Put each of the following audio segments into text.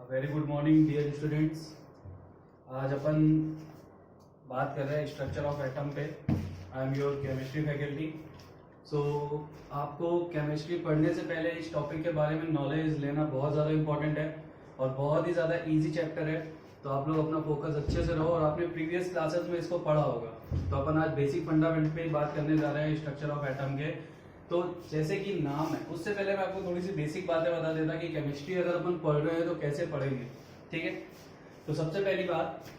Very good morning dear students. आज अपन बात कर रहे हैं स्ट्रक्चर ऑफ एटम पे। I am your chemistry faculty. So आपको केमिस्ट्री पढ़ने से पहले इस टॉपिक के बारे में नॉलेज लेना बहुत ज़्यादा इंपॉर्टेंट है और बहुत ही ज़्यादा इजी चैप्टर है। तो आप लोग अपना फोकस अच्छे से रहो और आपने प्रीवियस क्लासेस में इसको पढ़ा होगा। तो अपन आज बेसिक फंडामेंट पे बात करने जा रहे हैं स्ट्रक्चर ऑफ एटम के। तो जैसे कि नाम है, उससे पहले मैं आपको थोड़ी सी बेसिक बातें बता देता कि केमिस्ट्री अगर अपन पढ़ रहे हैं तो कैसे पढ़ेंगे। ठीक है, तो सबसे पहली बात,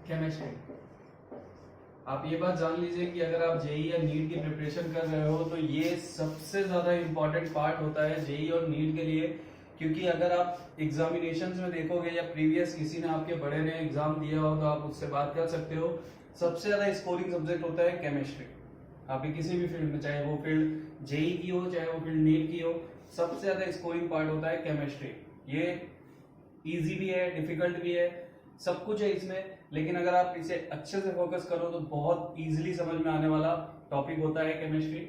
केमिस्ट्री। आप ये बात जान लीजिए कि अगर आप जेई या नीट की प्रिपरेशन कर रहे हो तो ये सबसे ज्यादा इंपॉर्टेंट पार्ट होता है जेई और नीट के लिए। क्योंकि अगर आप एग्जामिनेशंस में देखोगे या प्रीवियस किसी ने आपके बड़े ने एग्जाम दिया हो तो आप उससे बात कर सकते हो, सबसे ज्यादा स्कोरिंग सब्जेक्ट होता है केमिस्ट्री। आपकी किसी भी फील्ड में, चाहे वो फील्ड जेई की हो चाहे वो फील्ड नीट की हो, सबसे ज्यादा स्कोरिंग पार्ट होता है केमिस्ट्री। ये इजी भी है, डिफिकल्ट भी है, सब कुछ है इसमें। लेकिन अगर आप इसे अच्छे से फोकस करो तो बहुत इजीली समझ में आने वाला टॉपिक होता है केमिस्ट्री।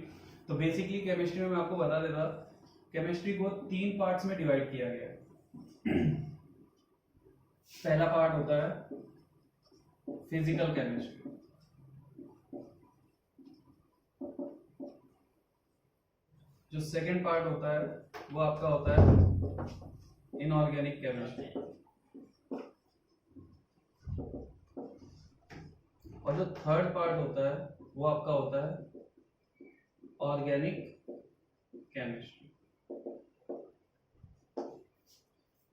तो बेसिकली केमिस्ट्री में मैं आपको बता देता, केमिस्ट्री को 3 पार्ट्स में डिवाइड किया गया है। पहला पार्ट होता है फिजिकल केमिस्ट्री, जो सेकंड पार्ट होता है वो आपका होता है इनऑर्गेनिक केमिस्ट्री, और जो थर्ड पार्ट होता है वो आपका होता है ऑर्गेनिक केमिस्ट्री।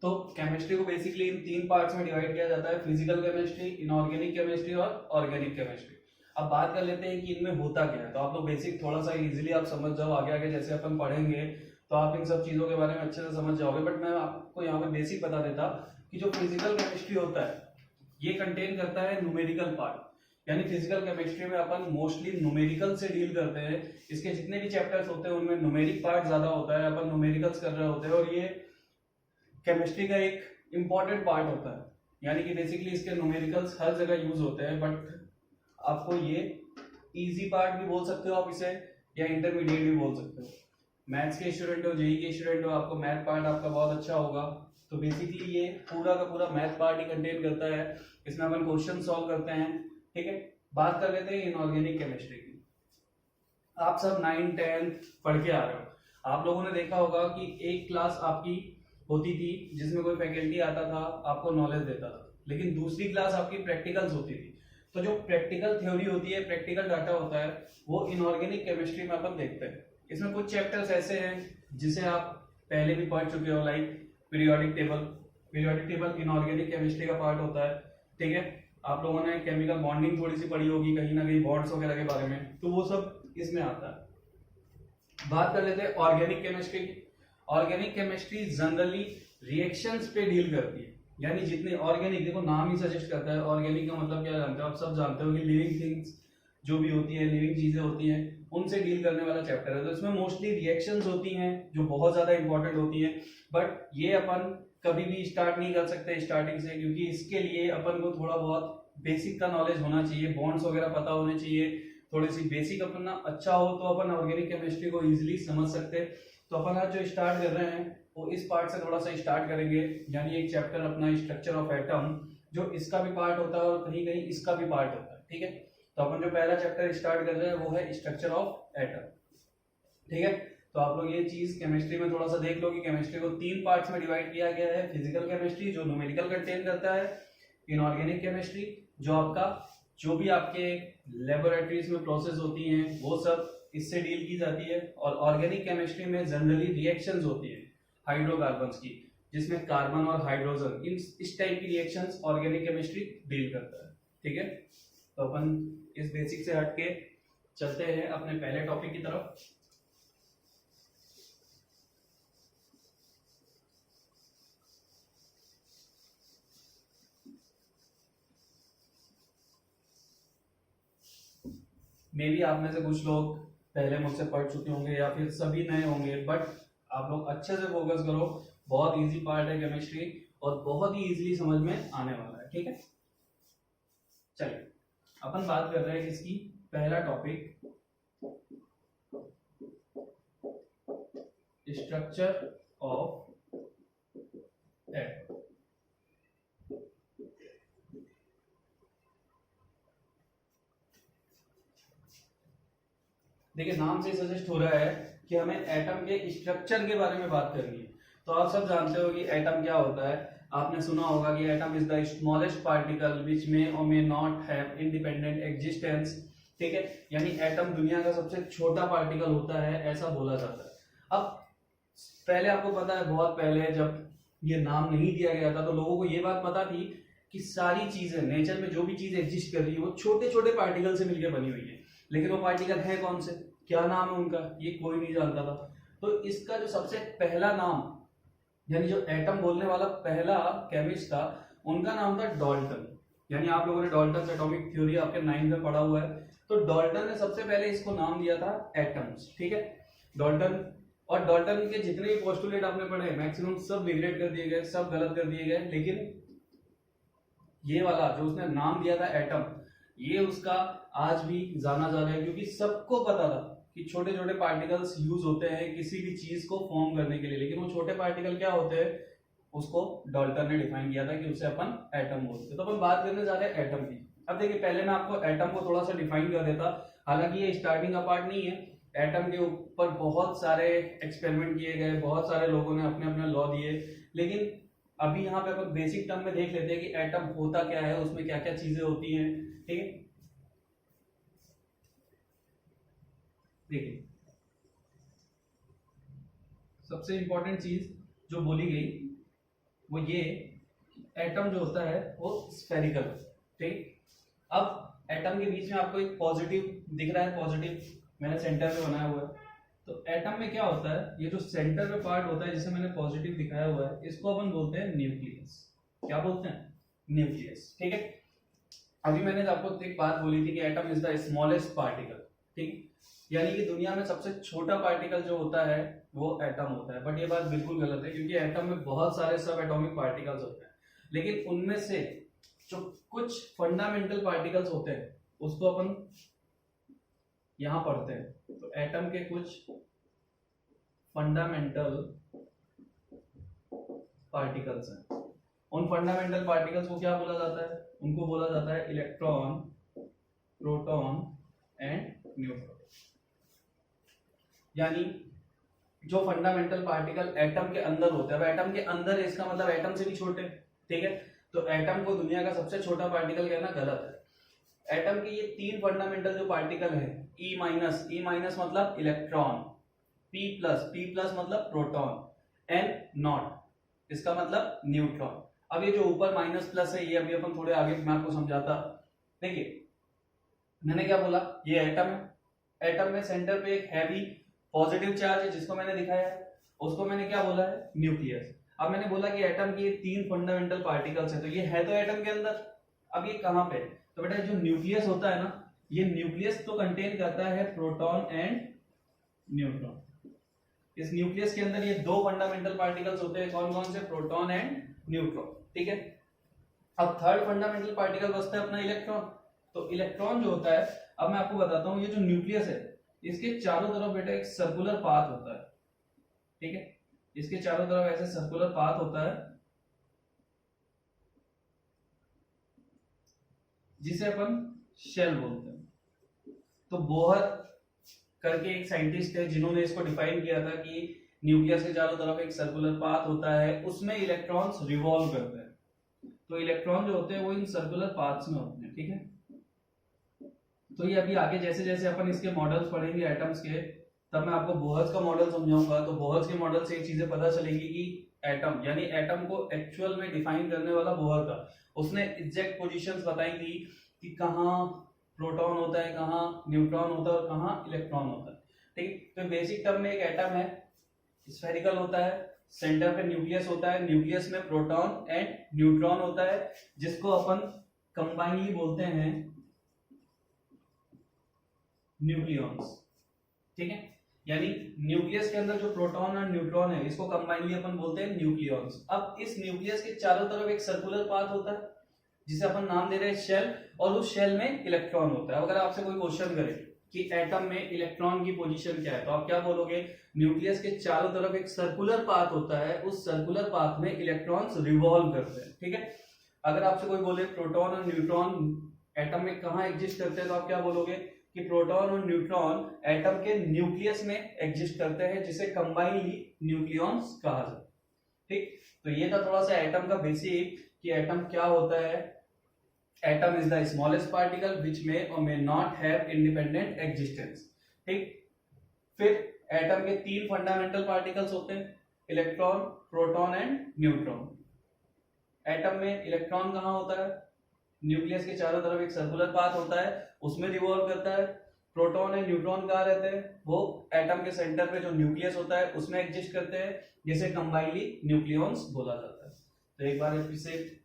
तो केमिस्ट्री को बेसिकली इन 3 पार्ट्स में डिवाइड किया जाता है, फिजिकल केमिस्ट्री, इनऑर्गेनिक केमिस्ट्री और ऑर्गेनिक केमिस्ट्री। अब बात कर लेते हैं कि इनमें होता क्या है। तो आप लोग बेसिक थोड़ा सा इजीली आप समझ जाओ, आगे आगे जैसे अपन पढ़ेंगे तो आप इन सब चीजों के बारे में अच्छे से समझ जाओगे। बट मैं आपको यहाँ पे बेसिक बता देता कि जो फिजिकल केमिस्ट्री होता है ये कंटेन करता है न्यूमेरिकल पार्ट। यानी फिजिकल केमिस्ट्री में अपन मोस्टली न्यूमेरिकल से डील करते हैं। इसके जितने भी चैप्टर्स होते हैं उनमें न्यूमेरिक पार्ट ज्यादा होता है, अपन न्यूमेरिकल्स कर रहे होते हैं और ये केमिस्ट्री का एक इंपॉर्टेंट पार्ट होता है। यानी कि बेसिकली इसके न्यूमेरिकल्स हर जगह यूज होते हैं। बट आपको ये इजी पार्ट भी बोल सकते हो आप इसे, या इंटरमीडिएट भी बोल सकते हो। मैथ्स के स्टूडेंट हो, जेई के स्टूडेंट हो, आपको मैथ पार्ट आपका बहुत अच्छा होगा। तो बेसिकली ये पूरा का पूरा मैथ पार्ट ही कंटेन करता है। इसमें अपन क्वेश्चन सॉल्व करते हैं। ठीक है, बात कर लेते हैं इनऑर्गेनिक केमिस्ट्री की। आप सब 9th 10th पढ़ के आ रहे हो। आप लोगों ने देखा होगा कि एक क्लास आपकी होती थी जिसमें कोई फैकल्टी आता था, आपको नॉलेज देता था, लेकिन दूसरी क्लास आपकी प्रैक्टिकल्स होती थी। तो जो प्रैक्टिकल थ्योरी होती है, प्रैक्टिकल डाटा होता है, वो इनऑर्गेनिक केमिस्ट्री में अपन देखते हैं। इसमें कुछ चैप्टर्स ऐसे हैं जिसे आप पहले भी पढ़ चुके हो, like periodic table. Periodic table inorganic chemistry का पार्ट होता है। ठीक है, आप लोगों ने केमिकल बॉन्डिंग थोड़ी सी पढ़ी होगी कहीं ना कहीं, बॉन्ड्स वगैरह के बारे में, तो वो सब इसमें आता है। बात कर लेते हैं ऑर्गेनिक केमिस्ट्री की। ऑर्गेनिक केमिस्ट्री जनरली रिएक्शंस पे डील करती है। यानी जितने ऑर्गेनिक, देखो नाम ही सजेस्ट करता है, ऑर्गेनिक का मतलब क्या जानते हो आप, सब जानते हो कि लिविंग थिंग्स जो भी होती है, लिविंग चीजें होती हैं, उनसे डील करने वाला चैप्टर है। तो इसमें मोस्टली रिएक्शंस होती हैं जो बहुत ज्यादा इंपॉर्टेंट होती हैं। बट ये अपन कभी भी स्टार्ट नहीं कर सकते स्टार्टिंग से, क्योंकि इसके लिए अपन को थोड़ा बहुत बेसिक का नॉलेज होना चाहिए, बॉन्ड्स वगैरह पता होने चाहिए, थोड़ी सी बेसिक अपना अच्छा हो तो अपन ऑर्गेनिक केमिस्ट्री को इजीली समझ सकते हैं। तो अपन आज जो स्टार्ट कर रहे हैं वो इस पार्ट से थोड़ा सा स्टार्ट करेंगे। यानी एक चैप्टर अपना स्ट्रक्चर ऑफ एटम, जो इसका भी पार्ट होता है और कहीं कहीं इसका भी पार्ट होता है। ठीक है, तो अपन जो पहला चैप्टर स्टार्ट कर रहे हैं वो है स्ट्रक्चर ऑफ एटम। ठीक है, तो आप लोग ये चीज केमिस्ट्री में थोड़ा सा देख लो कि केमिस्ट्री को 3 पार्ट्स में डिवाइड किया गया है। फिजिकल केमिस्ट्री जो न्यूमेरिकल कंटेन करता है, इनऑर्गेनिक केमिस्ट्री जो आपका जो भी आपके लेबोरेटरीज में प्रोसेस होती हैं वो सब इससे डील की जाती है, और ऑर्गेनिक केमिस्ट्री में जनरली रिएक्शंस होती है हाइड्रोकार्बन्स की, जिसमें कार्बन और हाइड्रोजन, इस टाइप की रिएक्शंस ऑर्गेनिक केमिस्ट्री डील करता है। ठीक है, तो अपन इस बेसिक से हटके चलते हैं अपने पहले टॉपिक की तरफ। मे बी आप में से कुछ लोग पहले मुझसे पढ़ चुके होंगे या फिर सभी नए होंगे, बट आप लोग अच्छे से फोकस करो। बहुत इजी पार्ट है केमिस्ट्री और बहुत ही इजीली समझ में आने वाला है। ठीक है, चलिए अपन बात कर रहे हैं इसकी पहला टॉपिक स्ट्रक्चर ऑफ एटम। देखिए नाम से सजेस्ट हो रहा है कि हमें एटम के स्ट्रक्चर के बारे में बात करनी है। तो आप सब जानते हो कि एटम क्या होता है। आपने सुना होगा कि atom is the smallest particle which may or may not have independent existence. ठीक है, यानी एटम दुनिया का सबसे छोटा पार्टिकल होता है, ऐसा बोला जाता है। अब पहले आपको पता है, बहुत पहले जब ये नाम नहीं दिया गया था तो लोगों को ये बात पता थी कि सारी चीजें नेचर में जो भी चीज एग्जिस्ट कर रही है वो छोटे छोटे पार्टिकल से मिलकर बनी हुई है, लेकिन वो पार्टिकल है कौन से, क्या नाम है उनका, ये कोई नहीं जानता था। तो इसका जो सबसे पहला नाम, यानी जो एटम बोलने वाला पहला केमिस्ट था, उनका नाम था डाल्टन। यानी आप लोगों ने डाल्टन एटॉमिक थ्योरी आपके 9th में पढ़ा हुआ है। तो डाल्टन ने सबसे पहले इसको नाम दिया था एटम्स। ठीक है, डाल्टन, और डाल्टन के जितने भी पोस्टुलेट आपने पढ़े मैक्सिमम सब रिग्रेट कर दिए गए, सब गलत कर दिए गए, लेकिन ये वाला जो उसने नाम दिया था एटम, ये उसका आज भी जाना जा रहा है, क्योंकि सबको पता था कि छोटे छोटे पार्टिकल्स यूज होते हैं किसी भी चीज को फॉर्म करने के लिए, लेकिन वो छोटे पार्टिकल क्या होते हैं उसको डाल्टन ने डिफाइन किया था कि उसे अपन एटम बोलते हैं। तो अपन बात करने जा रहे हैं एटम की। अब देखिए पहले मैं आपको एटम को थोड़ा सा डिफाइन कर देता, हालांकि ये स्टार्टिंग का पार्ट नहीं है। एटम के ऊपर बहुत सारे एक्सपेरिमेंट किए गए, बहुत सारे लोगों ने अपने अपने लॉ दिए, लेकिन अभी यहाँ पे अपन बेसिक टर्म में देख लेते हैं कि एटम होता क्या है, उसमें क्या क्या चीजें होती हैं। ठीक है, देखिए सबसे इंपॉर्टेंट चीज जो बोली गई वो ये, एटम जो होता है वो स्फेरिकल। ठीक, अब एटम के बीच में आपको एक पॉजिटिव दिख रहा है, पॉजिटिव मैंने सेंटर में बनाया हुआ है। तो एटम में क्या होता है, ये जो सेंटर में पार्ट होता है जिसे मैंने पॉजिटिव दिखाया हुआ है, इसको अपन बोलते हैं न्यूक्लियस। क्या बोलते हैं, न्यूक्लियस। ठीक है, अभी मैंने आपको एक बात बोली थी कि atom is the smallest particle. ठीक, यानी कि दुनिया में सबसे छोटा पार्टिकल जो होता है वो एटम होता है। बट ये बात बिल्कुल गलत है, क्योंकि एटम में बहुत सारे सब एटॉमिक पार्टिकल्स होते हैं, लेकिन उनमें से जो कुछ फंडामेंटल पार्टिकल्स होते हैं उसको अपन यहां पढ़ते हैं। तो एटम के कुछ फंडामेंटल पार्टिकल्स हैं, उन फंडामेंटल पार्टिकल्स को क्या बोला जाता है, उनको बोला जाता है इलेक्ट्रॉन, प्रोटॉन एंड न्यूट्रॉन। यानी जो फंडामेंटल पार्टिकल एटम के अंदर होते हैं, अब एटम के अंदर है इसका मतलब एटम से भी छोटे। ठीक है, तो एटम को दुनिया का सबसे छोटा पार्टिकल कहना गलत है। एटम के ये तीन फंडामेंटल जो पार्टिकल है, ई माइनस मतलब इलेक्ट्रॉन, पी प्लस मतलब प्रोटॉन, एन नॉट इसका मतलब न्यूट्रॉन। अब ये जो ऊपर माइनस प्लस है ये अभी अपन थोड़े आगे मैं आपको समझाता। देखिए मैंने क्या बोला, ये एटम है, एटम में सेंटर पे एक हैवी पॉजिटिव चार्ज है जिसको मैंने दिखाया है, उसको मैंने क्या बोला है, न्यूक्लियस। अब मैंने बोला कि एटम की तीन फंडामेंटल पार्टिकल्स है, तो ये है तो एटम के अंदर। अब ये कहां पे, तो बेटा जो न्यूक्लियस होता है ना, ये न्यूक्लियस तो कंटेन करता है प्रोटॉन एंड न्यूट्रॉन। इस न्यूक्लियस के अंदर ये दो फंडामेंटल पार्टिकल्स होते हैं, कौन कौन से, प्रोटॉन एंड न्यूट्रॉन। ठीक है, अब थर्ड फंडामेंटल पार्टिकल बचता है अपना इलेक्ट्रॉन। तो इलेक्ट्रॉन जो होता है, अब मैं आपको बताता हूं, ये जो न्यूक्लियस है इसके चारों तरफ बेटा एक सर्कुलर पाथ होता है। ठीक है, इसके चारों तरफ ऐसे सर्कुलर पाथ होता है जिसे अपन शेल बोलते हैं। तो बोहर करके एक साइंटिस्ट है जिन्होंने इसको डिफाइन किया था कि न्यूक्लियस के चारों तरफ एक सर्कुलर पाथ होता है, उसमें इलेक्ट्रॉन्स रिवॉल्व करते हैं। तो इलेक्ट्रॉन जो होते हैं वो इन सर्कुलर पाथ्स में होते हैं। ठीक है, तो ये अभी आगे जैसे जैसे अपन इसके मॉडल्स पढ़ेंगे एटम्स के, तब मैं आपको बोहर्स का मॉडल समझाऊंगा। तो बोहर्स के मॉडल से एक चीजें पता चलेगी कि एटम, यानी एटम को एक्चुअल में डिफाइन करने वाला बोहर था, उसने एग्जैक्ट पोजीशंस बताई थी कि कहाँ प्रोटॉन होता है, कहाँ न्यूट्रॉन होता है और कहाँ इलेक्ट्रॉन होता है। ठीक, तो बेसिक टर्म में एक एटम है, स्फेरिकल होता है, सेंटर पे न्यूक्लियस होता है, न्यूक्लियस में प्रोटॉन एंड न्यूट्रॉन होता है, जिसको अपन कंबाइनली बोलते हैं न्यूक्लियॉन्स। ठीक है, यानी न्यूक्लियस के अंदर जो प्रोटॉन और न्यूट्रॉन है इसको कंबाइनली अपन बोलते हैं न्यूक्लियॉन्स। अब इस न्यूक्लियस के चारों तरफ एक सर्कुलर पाथ होता है जिसे अपन नाम दे रहे हैं शेल, और उस शेल में इलेक्ट्रॉन होता है। अगर आपसे कोई क्वेश्चन करे कि एटम में इलेक्ट्रॉन की पोजीशन क्या है, तो आप क्या बोलोगे, न्यूक्लियस के चारों तरफ एक सर्कुलर पाथ होता है, उस सर्कुलर पाथ में इलेक्ट्रॉन्स रिवॉल्व करते हैं, ठीक है। अगर आपसे कोई बोले प्रोटॉन और न्यूट्रॉन एटम में कहाँ एग्जिस्ट करते हैं, तो आप क्या बोलोगे कि प्रोटॉन और न्यूट्रॉन एटम के न्यूक्लियस में एग्जिस्ट करते हैं, जिसे कंबाइनली न्यूक्लियॉन्स कहा जाता है, ठीक। तो ये था थोड़ा सा एटम का बेसिक कि एटम क्या होता है। Atom is the smallest particle which may or may not have independent existence, ठीक। फिर एटम के तीन फंडामेंटल पार्टिकल्स होते हैं, electron, proton and neutron. Atom में इलेक्ट्रॉन कहाँ होता है, न्यूक्लियस के चारों तरफ एक सर्कुलर पाथ होता है, उसमें रिवॉल्व करता है। प्रोटॉन एंड न्यूट्रॉन कहाँ रहते हैं, वो एटम के सेंटर पे जो न्यूक्लियस होता है उसमें एग्जिस्ट करते हैं, जिसे कंबाइनली न्यूक्लियॉन्स बोला जाता है। तो एक बार फिर से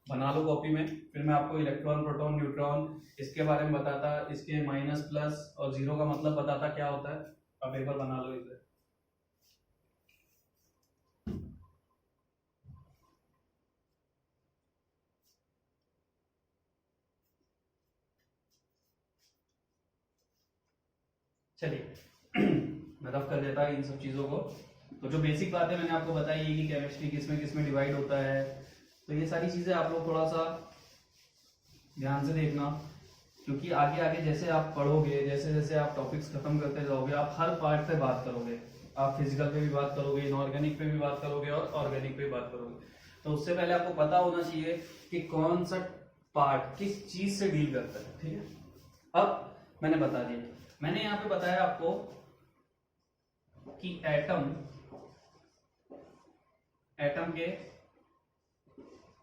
बना लो कॉपी में, फिर मैं आपको इलेक्ट्रॉन, प्रोटॉन, न्यूट्रॉन इसके बारे में बताता, इसके माइनस, प्लस और जीरो का मतलब बताता क्या होता है। अब एक बार बना लो इसे। चलिए मैं रफ कर देता इन सब चीजों को। तो जो बेसिक बातें मैंने आपको बताई है कि केमिस्ट्री किसमें किसमें डिवाइड होता है, तो ये सारी चीजें आप लोग थोड़ा सा ध्यान से देखना, क्योंकि आगे आगे जैसे आप पढ़ोगे, जैसे जैसे आप टॉपिक्स खत्म करते जाओगे, आप हर पार्ट पे बात करोगे, आप फिजिकल पे भी बात करोगे, इनऑर्गेनिक पे भी बात करोगे और ऑर्गेनिक पे भी बात करोगे। तो उससे पहले आपको पता होना चाहिए कि कौन सा पार्ट किस चीज से डील करता है, ठीक है। अब मैंने बता दिया, मैंने यहाँ पे बताया आपको कि एटम के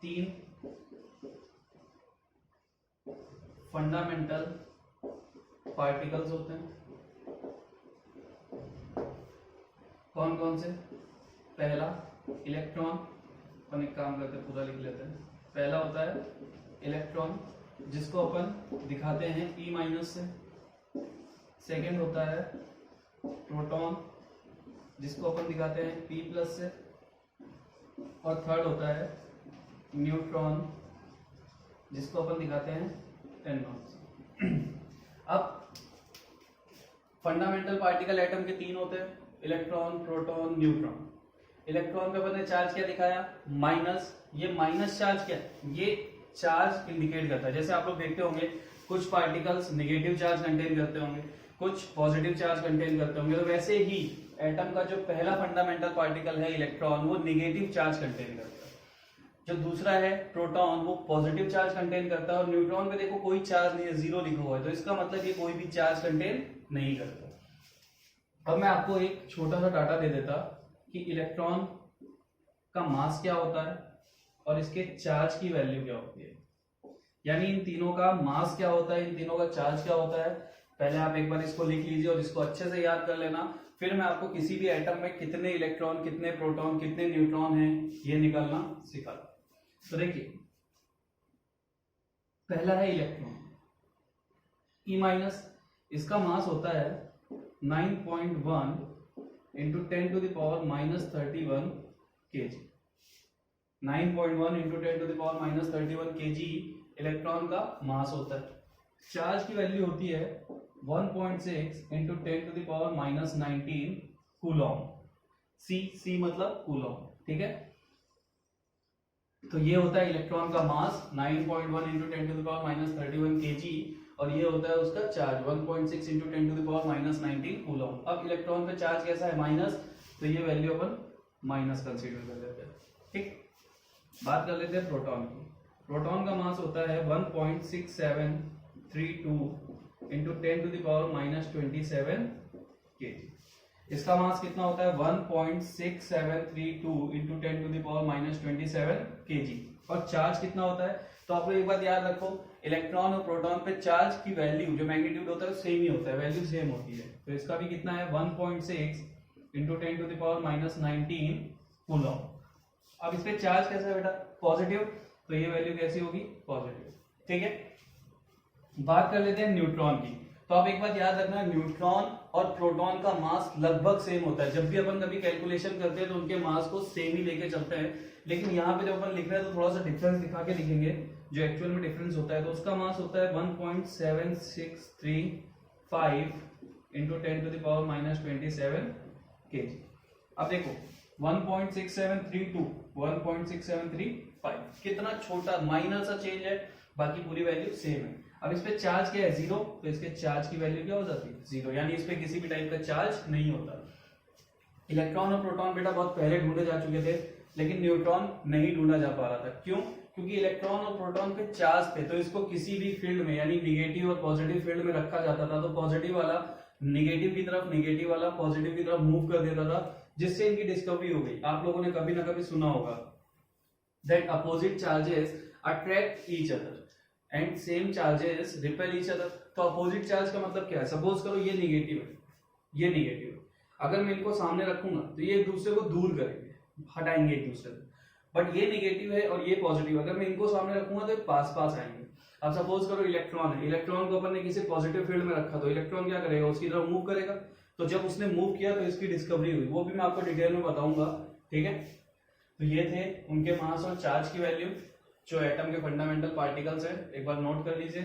तीन फंडामेंटल पार्टिकल्स होते हैं। कौन कौन से, पहला इलेक्ट्रॉन, अपन एक काम करते पूरा लिख लेते हैं। पहला होता है इलेक्ट्रॉन, जिसको अपन दिखाते हैं E माइनस से। सेकेंड होता है प्रोटॉन, जिसको अपन दिखाते हैं P प्लस से। और थर्ड होता है न्यूट्रॉन, जिसको अपन दिखाते हैं N से। अब फंडामेंटल पार्टिकल एटम के तीन होते हैं, इलेक्ट्रॉन, प्रोटॉन, न्यूट्रॉन। इलेक्ट्रॉन पे अपन ने चार्ज क्या दिखाया, माइनस। ये माइनस चार्ज क्या है, ये चार्ज इंडिकेट करता है। जैसे आप लोग देखते होंगे कुछ पार्टिकल्स नेगेटिव चार्ज कंटेन करते होंगे, कुछ पॉजिटिव चार्ज कंटेन करते होंगे, तो वैसे ही एटम का जो पहला फंडामेंटल पार्टिकल है इलेक्ट्रॉन, वो नेगेटिव चार्ज कंटेन करता है। जो दूसरा है प्रोटॉन, वो पॉजिटिव चार्ज कंटेन करता है। और न्यूट्रॉन पे देखो कोई चार्ज नहीं है, जीरो लिखा हुआ है, तो इसका मतलब ये कोई भी चार्ज कंटेन नहीं करता। अब मैं आपको एक छोटा सा डाटा दे देता कि इलेक्ट्रॉन का मास क्या होता है और इसके चार्ज की वैल्यू क्या होती है, यानी इन तीनों का मास क्या होता है, इन तीनों का चार्ज क्या होता है। पहले आप एक बार इसको लिख लीजिए और इसको अच्छे से याद कर लेना, फिर मैं आपको किसी भी एटम में कितने इलेक्ट्रॉन, कितने प्रोटॉन, कितने न्यूट्रॉन हैं ये निकालना सिखा। तो देखिए पहला है इलेक्ट्रॉन E माइनस, इसका मास होता है 9.1 into 10 to the power minus 31 kg। 9.1 into 10 to the power minus 31 kg electron का मास होता है। चार्ज की वैल्यू होती है 1.6 into 10 to the power minus 19 coulomb. C मतलब कूलॉम, ठीक है। तो ये होता है इलेक्ट्रॉन का mass 9.1 into 10 to the power minus 31 kg, और ये होता है उसका charge 1.6 into 10 to the power minus 19 coulomb. अब इलेक्ट्रॉन का चार्ज कैसा है, माइनस, तो ये वैल्यू अपन माइनस कंसीडर कर लेते हैं, ठीक। बात कर लेते हैं प्रोटॉन की। प्रोटॉन का मास होता है 1.6732 into 10 to the power minus 27 kg। इसका मास कितना होता है 1.6732 into 10 to the power minus 27 kg। और चार्ज कितना होता है, तो आप लोग एक बात याद रखो, इलेक्ट्रॉन और प्रोटॉन पे चार्ज की वैल्यू जो मैग्नीट्यूड होता है सेम ही होता है, वैल्यू सेम होती है। तो इसका भी कितना है 1.6 into 10 to the power minus 19 coulomb. अब इस पे चार्ज कैसा है बेटा, पॉजिटिव, तो ये वैल्यू कैसी होगी, पॉजिटिव, ठीक है। बात कर लेते हैं न्यूट्रॉन की। तो आप एक बात याद रखना, न्यूट्रॉन और प्रोटॉन का मास लगभग सेम होता है। जब भी अपन कभी कैलकुलेशन करते हैं तो उनके मास को सेम ही लेके चलते हैं, लेकिन यहाँ पे जब अपन लिख रहे हैं तो थोड़ा सा डिफरेंस दिखा के लिखेंगे। जो एक्चुअल में डिफरेंस होता है, तो उसका मास होता है 1.7635 इंटू 10⁻⁻27 kg। अब देखो 1.6732 1.6735 कितना छोटा माइनर सा चेंज है, बाकी पूरी वैल्यू सेम है। अब इस पे चार्ज क्या है, जीरो, तो इसके चार्ज की वैल्यू क्या हो जाती है, जीरो, यानी इस पे किसी भी टाइप का चार्ज नहीं होता। इलेक्ट्रॉन और प्रोटॉन बेटा बहुत पहले ढूंढे जा चुके थे, लेकिन न्यूट्रॉन नहीं ढूंढा जा पा रहा था। क्यों? क्योंकि इलेक्ट्रॉन और प्रोटॉन पे चार्ज थे, तो इसको किसी भी फील्ड में यानी निगेटिव और पॉजिटिव फील्ड में रखा जाता था, तो पॉजिटिव वाला निगेटिव की तरफ, निगेटिव वाला पॉजिटिव की तरफ मूव कर देता था, जिससे इनकी डिस्कवरी हो गई। आप लोगों ने कभी ना कभी सुना होगा that opposite charges attract each other and same charges repel each other. तो अपोजिट चार्ज का मतलब क्या है, सपोज करो ये निगेटिव है, ये निगेटिव है, अगर मैं इनको सामने रखूंगा तो ये एक दूसरे को दूर करेंगे, हटाएंगे एक दूसरे को। बट ये निगेटिव है और ये पॉजिटिव, अगर मैं इनको सामने रखूंगा तो ये पास पास आएंगे। अब सपोज करो इलेक्ट्रॉन है, इलेक्ट्रॉन को अपन ने किसी पॉजिटिव फील्ड में रखा, तो इलेक्ट्रॉन क्या करेगा, उसकी तरफ मूव करेगा। तो जब उसने मूव किया तो इसकी डिस्कवरी हुई, वो भी मैं आपको डिटेल में बताऊंगा, ठीक है। तो ये थे उनके मास और चार्ज की वैल्यू, जो एटम के फंडामेंटल पार्टिकल्स है, एक बार नोट कर लीजिए।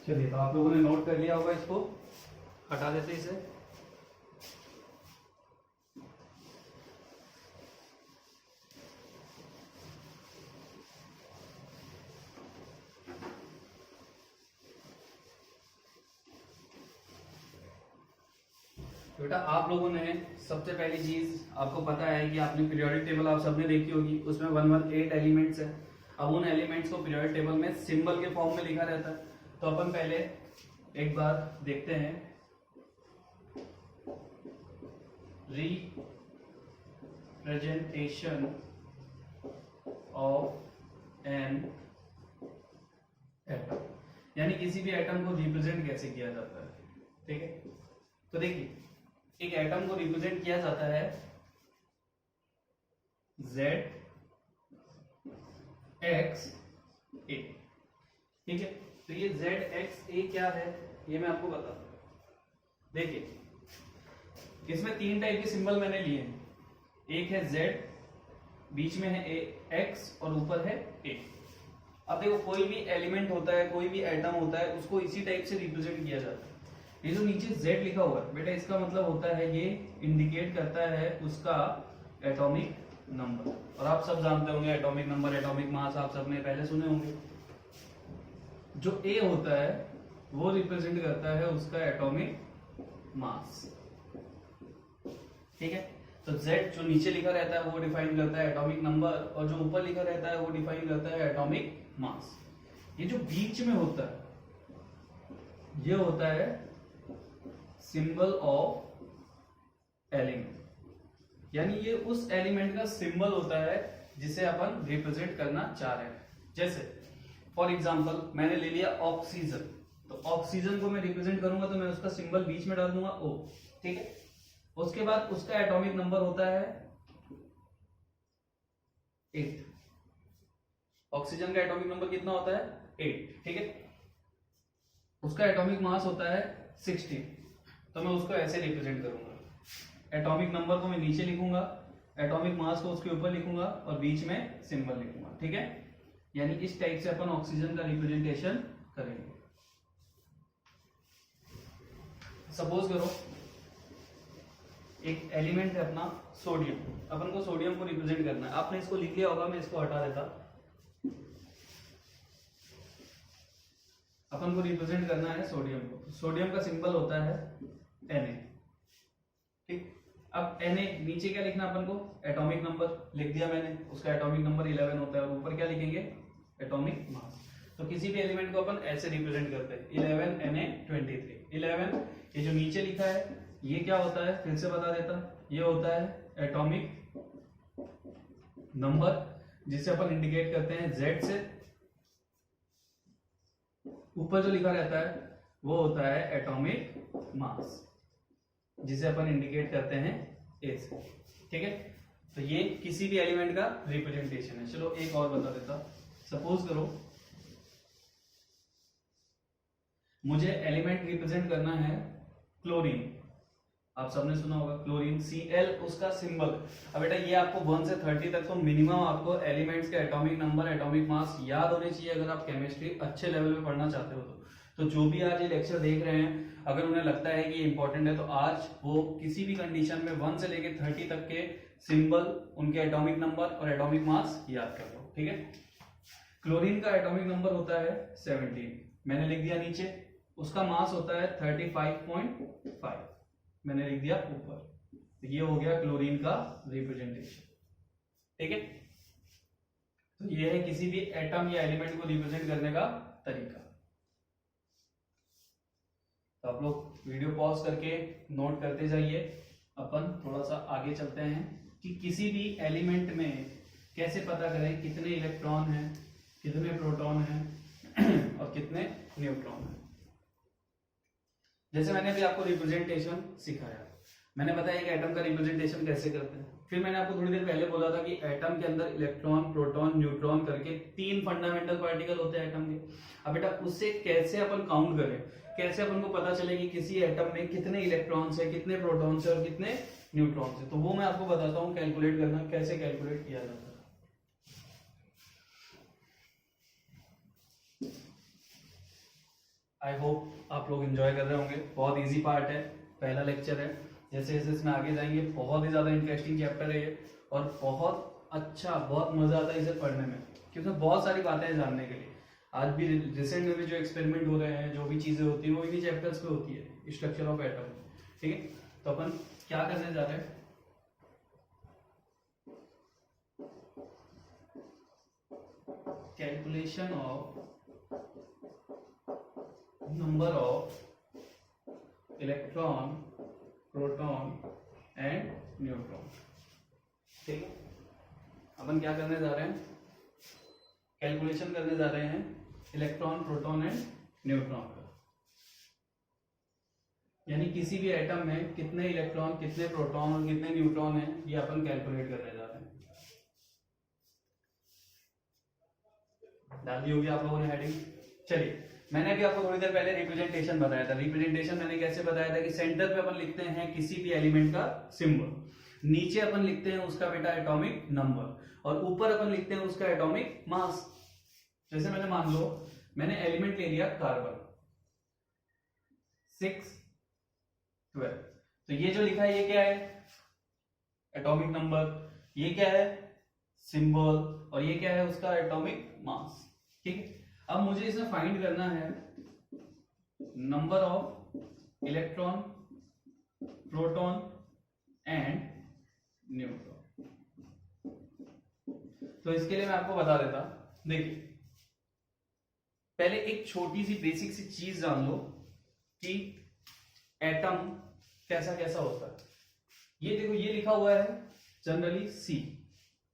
चलिए, तो आप लोगों ने नोट कर लिया होगा, इसको हटा देते इसे। बेटा आप लोगों ने सबसे पहली चीज आपको पता है कि आपने पीरियोडिक टेबल आप सबने देखी होगी, उसमें 118 एलिमेंट्स है। अब उन एलिमेंट्स को पीरियोडिक टेबल में सिंबल के फॉर्म में लिखा रहता है। तो अपन पहले एक बार देखते हैं, रिप्रेजेंटेशन ऑफ एन एटम, यानी किसी भी एटम को रिप्रेजेंट कैसे किया जाता है, ठीक है। तो देखिए, एक एटम को रिप्रेजेंट किया जाता है ZXA, ठीक है। तो ये ZXA क्या है, ये मैं आपको बताता हूं। देखिए, इसमें तीन टाइप के सिंबल मैंने लिए हैं, एक है Z, बीच में है X और ऊपर है A। अब देखो, कोई भी एलिमेंट होता है, कोई भी एटम होता है, उसको इसी टाइप से रिप्रेजेंट किया जाता है। ये जो नीचे Z लिखा हुआ है बेटा, इसका मतलब होता है, ये इंडिकेट करता है उसका एटॉमिक नंबर। और आप सब जानते होंगे एटॉमिक नंबर, एटॉमिक मास आप सबने पहले सुने होंगे। जो A होता है वो रिप्रेजेंट करता है उसका एटॉमिक मास, ठीक है। तो Z जो नीचे लिखा रहता है वो डिफाइन करता है एटॉमिक नंबर, और जो ऊपर लिखा रहता है वो डिफाइन करता है एटॉमिक मास। ये जो बीच में होता है ये होता है सिंबल ऑफ एलिमेंट, यानी ये उस एलिमेंट का सिंबल होता है जिसे अपन रिप्रेजेंट करना चाह रहे हैं। जैसे फॉर एग्जांपल मैंने ले लिया ऑक्सीजन, तो ऑक्सीजन को मैं रिप्रेजेंट करूंगा तो मैं उसका सिंबल बीच में डाल दूंगा O, ठीक है। उसके बाद उसका एटॉमिक नंबर होता है 8। ऑक्सीजन का एटॉमिक नंबर कितना होता है 8, ठीक है। उसका एटॉमिक मास होता है 16, तो मैं उसको ऐसे रिप्रेजेंट करूंगा। एटॉमिक नंबर को मैं नीचे लिखूंगा, एटॉमिक मास को उसके ऊपर लिखूंगा और बीच में सिंबल लिखूंगा, ठीक है। यानी इस टाइप से अपन ऑक्सीजन का रिप्रेजेंटेशन करेंगे। सपोज करो एक एलिमेंट है अपना सोडियम, अपन को सोडियम को रिप्रेजेंट करना है। आपने इसको लिख लिया होगा, मैं इसको हटा देता। अपन को रिप्रेजेंट करना है सोडियम को, सोडियम का सिंबल होता है Na, ठीक। अब Na नीचे क्या लिखना अपन को, एटॉमिक नंबर लिख दिया मैंने, उसका एटॉमिक नंबर 11 होता है, और ऊपर क्या लिखेंगे, एटॉमिक मास। तो किसी भी एलिमेंट को अपन ऐसे रिप्रेजेंट करते हैं 11 Na23। 11 ये जो नीचे लिखा है ये क्या होता है, फिर से बता देता, ये होता है एटॉमिक नंबर जिसे अपन इंडिकेट करते हैं Z से। ऊपर जो लिखा रहता है वो होता है एटॉमिक मास जिसे अपन इंडिकेट करते हैं A से, ठीक है। तो ये किसी भी एलिमेंट का रिप्रेजेंटेशन है। चलो एक और बता देता, सपोज करो मुझे एलिमेंट रिप्रेजेंट करना है क्लोरीन, आप सबने सुना होगा क्लोरीन, Cl उसका सिंबल। अब बेटा ये आपको 1 से 30 तक तो मिनिमम आपको एलिमेंट्स के एटॉमिक नंबर, एटॉमिक मास याद होने चाहिए अगर आप केमिस्ट्री अच्छे लेवल पे पढ़ना चाहते हो तो जो भी आज ये लेक्चर देख रहे हैं अगर उन्हें लगता है कि इंपॉर्टेंट है तो आज वो किसी भी कंडीशन में 1 से लेकर 30 तक के सिंबल, उनके एटॉमिक नंबर और एटॉमिक मास याद कर लो, ठीक है। क्लोरीन का एटॉमिक नंबर होता है 17, मैंने लिख दिया नीचे। उसका मास होता है 35.5, मैंने लिख दिया ऊपर। तो ये हो गया क्लोरीन का रिप्रेजेंटेशन, ठीक है। तो ये है किसी भी एटम या एलिमेंट को रिप्रेजेंट करने का तरीका। तो आप लोग वीडियो पॉज करके नोट करते जाइए। अपन थोड़ा सा आगे चलते हैं कि किसी भी एलिमेंट में कैसे पता करें कितने इलेक्ट्रॉन हैं, कितने प्रोटॉन हैं और कितने न्यूट्रॉन हैं। जैसे मैंने अभी आपको रिप्रेजेंटेशन सिखाया, मैंने बताया कि एटम का रिप्रेजेंटेशन कैसे करते हैं। फिर मैंने आपको थोड़ी देर पहले बोला था कि एटम के अंदर इलेक्ट्रॉन, प्रोटॉन, न्यूट्रॉन करके 3 फंडामेंटल पार्टिकल होते हैं एटम के। अब बेटा उससे कैसे अपन काउंट करें, कैसे अपन को पता चले कि किसी एटम में कितने इलेक्ट्रॉन्स है, कितने प्रोटॉन्स है और कितने न्यूट्रॉन्स है, तो वो मैं आपको बताता हूँ कैलकुलेट करना कैसे कैलकुलेट किया जाता है। आई होप आप लोग एंजॉय कर रहे होंगे, बहुत इजी पार्ट है, पहला लेक्चर है। जैसे जैसे इसमें आगे जाएंगे बहुत ही ज्यादा इंटरेस्टिंग चैप्टर है ये और बहुत अच्छा, बहुत मजा आता है इसे पढ़ने में क्योंकि उसमें बहुत सारी बातें हैं जानने के लिए। आज भी रिसेंट में भी जो एक्सपेरिमेंट हो रहे हैं, जो भी चीजें होती है वो इन्हीं चैप्टर्स पे होती है, स्ट्रक्चर ऑफ एटम, ठीक है। तो अपन क्या करने जा रहे हैं, calculation of number of electron, proton and neutron, ठीक है। अपन क्या करने जा रहे हैं, कैलकुलेशन करने जा रहे हैं इलेक्ट्रॉन, प्रोटॉन एंड न्यूट्रॉन का। यानी किसी भी एटम में कितने इलेक्ट्रॉन, कितने प्रोटॉन और कितने न्यूट्रॉन है, ये अपन कैलकुलेट करने जा रहे हैं। डाल दी होगी आप लोगों ने हेडिंग। चलिए, मैंने भी आपको थोड़ी देर पहले रिप्रेजेंटेशन बताया था। रिप्रेजेंटेशन मैंने कैसे बताया था कि सेंटर पे अपन लिखते हैं किसी भी एलिमेंट का सिंबल, नीचे अपन लिखते हैं उसका बेटा एटॉमिक नंबर और ऊपर अपन लिखते हैं उसका एटॉमिक मास। जैसे मैंने मान लो मैंने एलिमेंट ले लिया कार्बन 6, 12, तो ये जो लिखा है ये क्या है, एटॉमिक नंबर, ये क्या है सिंबल और ये क्या है उसका एटॉमिक मास, ठीक है। अब मुझे इसमें फाइंड करना है number of electron, proton and neutron. तो इसके लिए मैं आपको बता देता, देखिए पहले एक छोटी सी बेसिक सी चीज जान लो कि एटम कैसा कैसा होता है। ये देखो ये लिखा हुआ है जनरली C,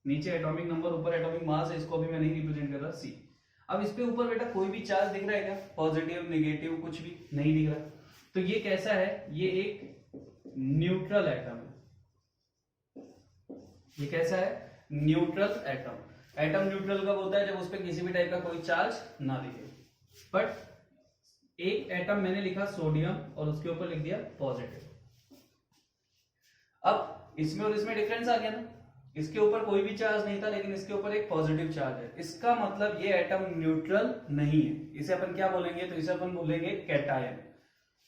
नीचे एटॉमिक नंबर, ऊपर एटॉमिक मास है, इसको अभी मैं नहीं रिप्रेजेंट कर रहा C। अब इस पे ऊपर बेटा कोई भी चार्ज दिख रहा है क्या, पॉजिटिव, नेगेटिव, कुछ भी नहीं दिख रहा। तो ये कैसा है, ये एक न्यूट्रल एटम है। ये कैसा है, न्यूट्रल एटम। एटम न्यूट्रल कब होता है, जब उस पे किसी भी टाइप का कोई चार्ज ना दिखे। बट एक एटम मैंने लिखा सोडियम और उसके ऊपर लिख दिया पॉजिटिव। अब इसमें और इसमें डिफरेंस आ गया ना, इसके ऊपर कोई भी चार्ज नहीं था लेकिन इसके ऊपर एक पॉजिटिव चार्ज है, इसका मतलब ये एटम न्यूट्रल नहीं है। इसे अपन क्या बोलेंगे, तो इसे अपन बोलेंगे कैटायन।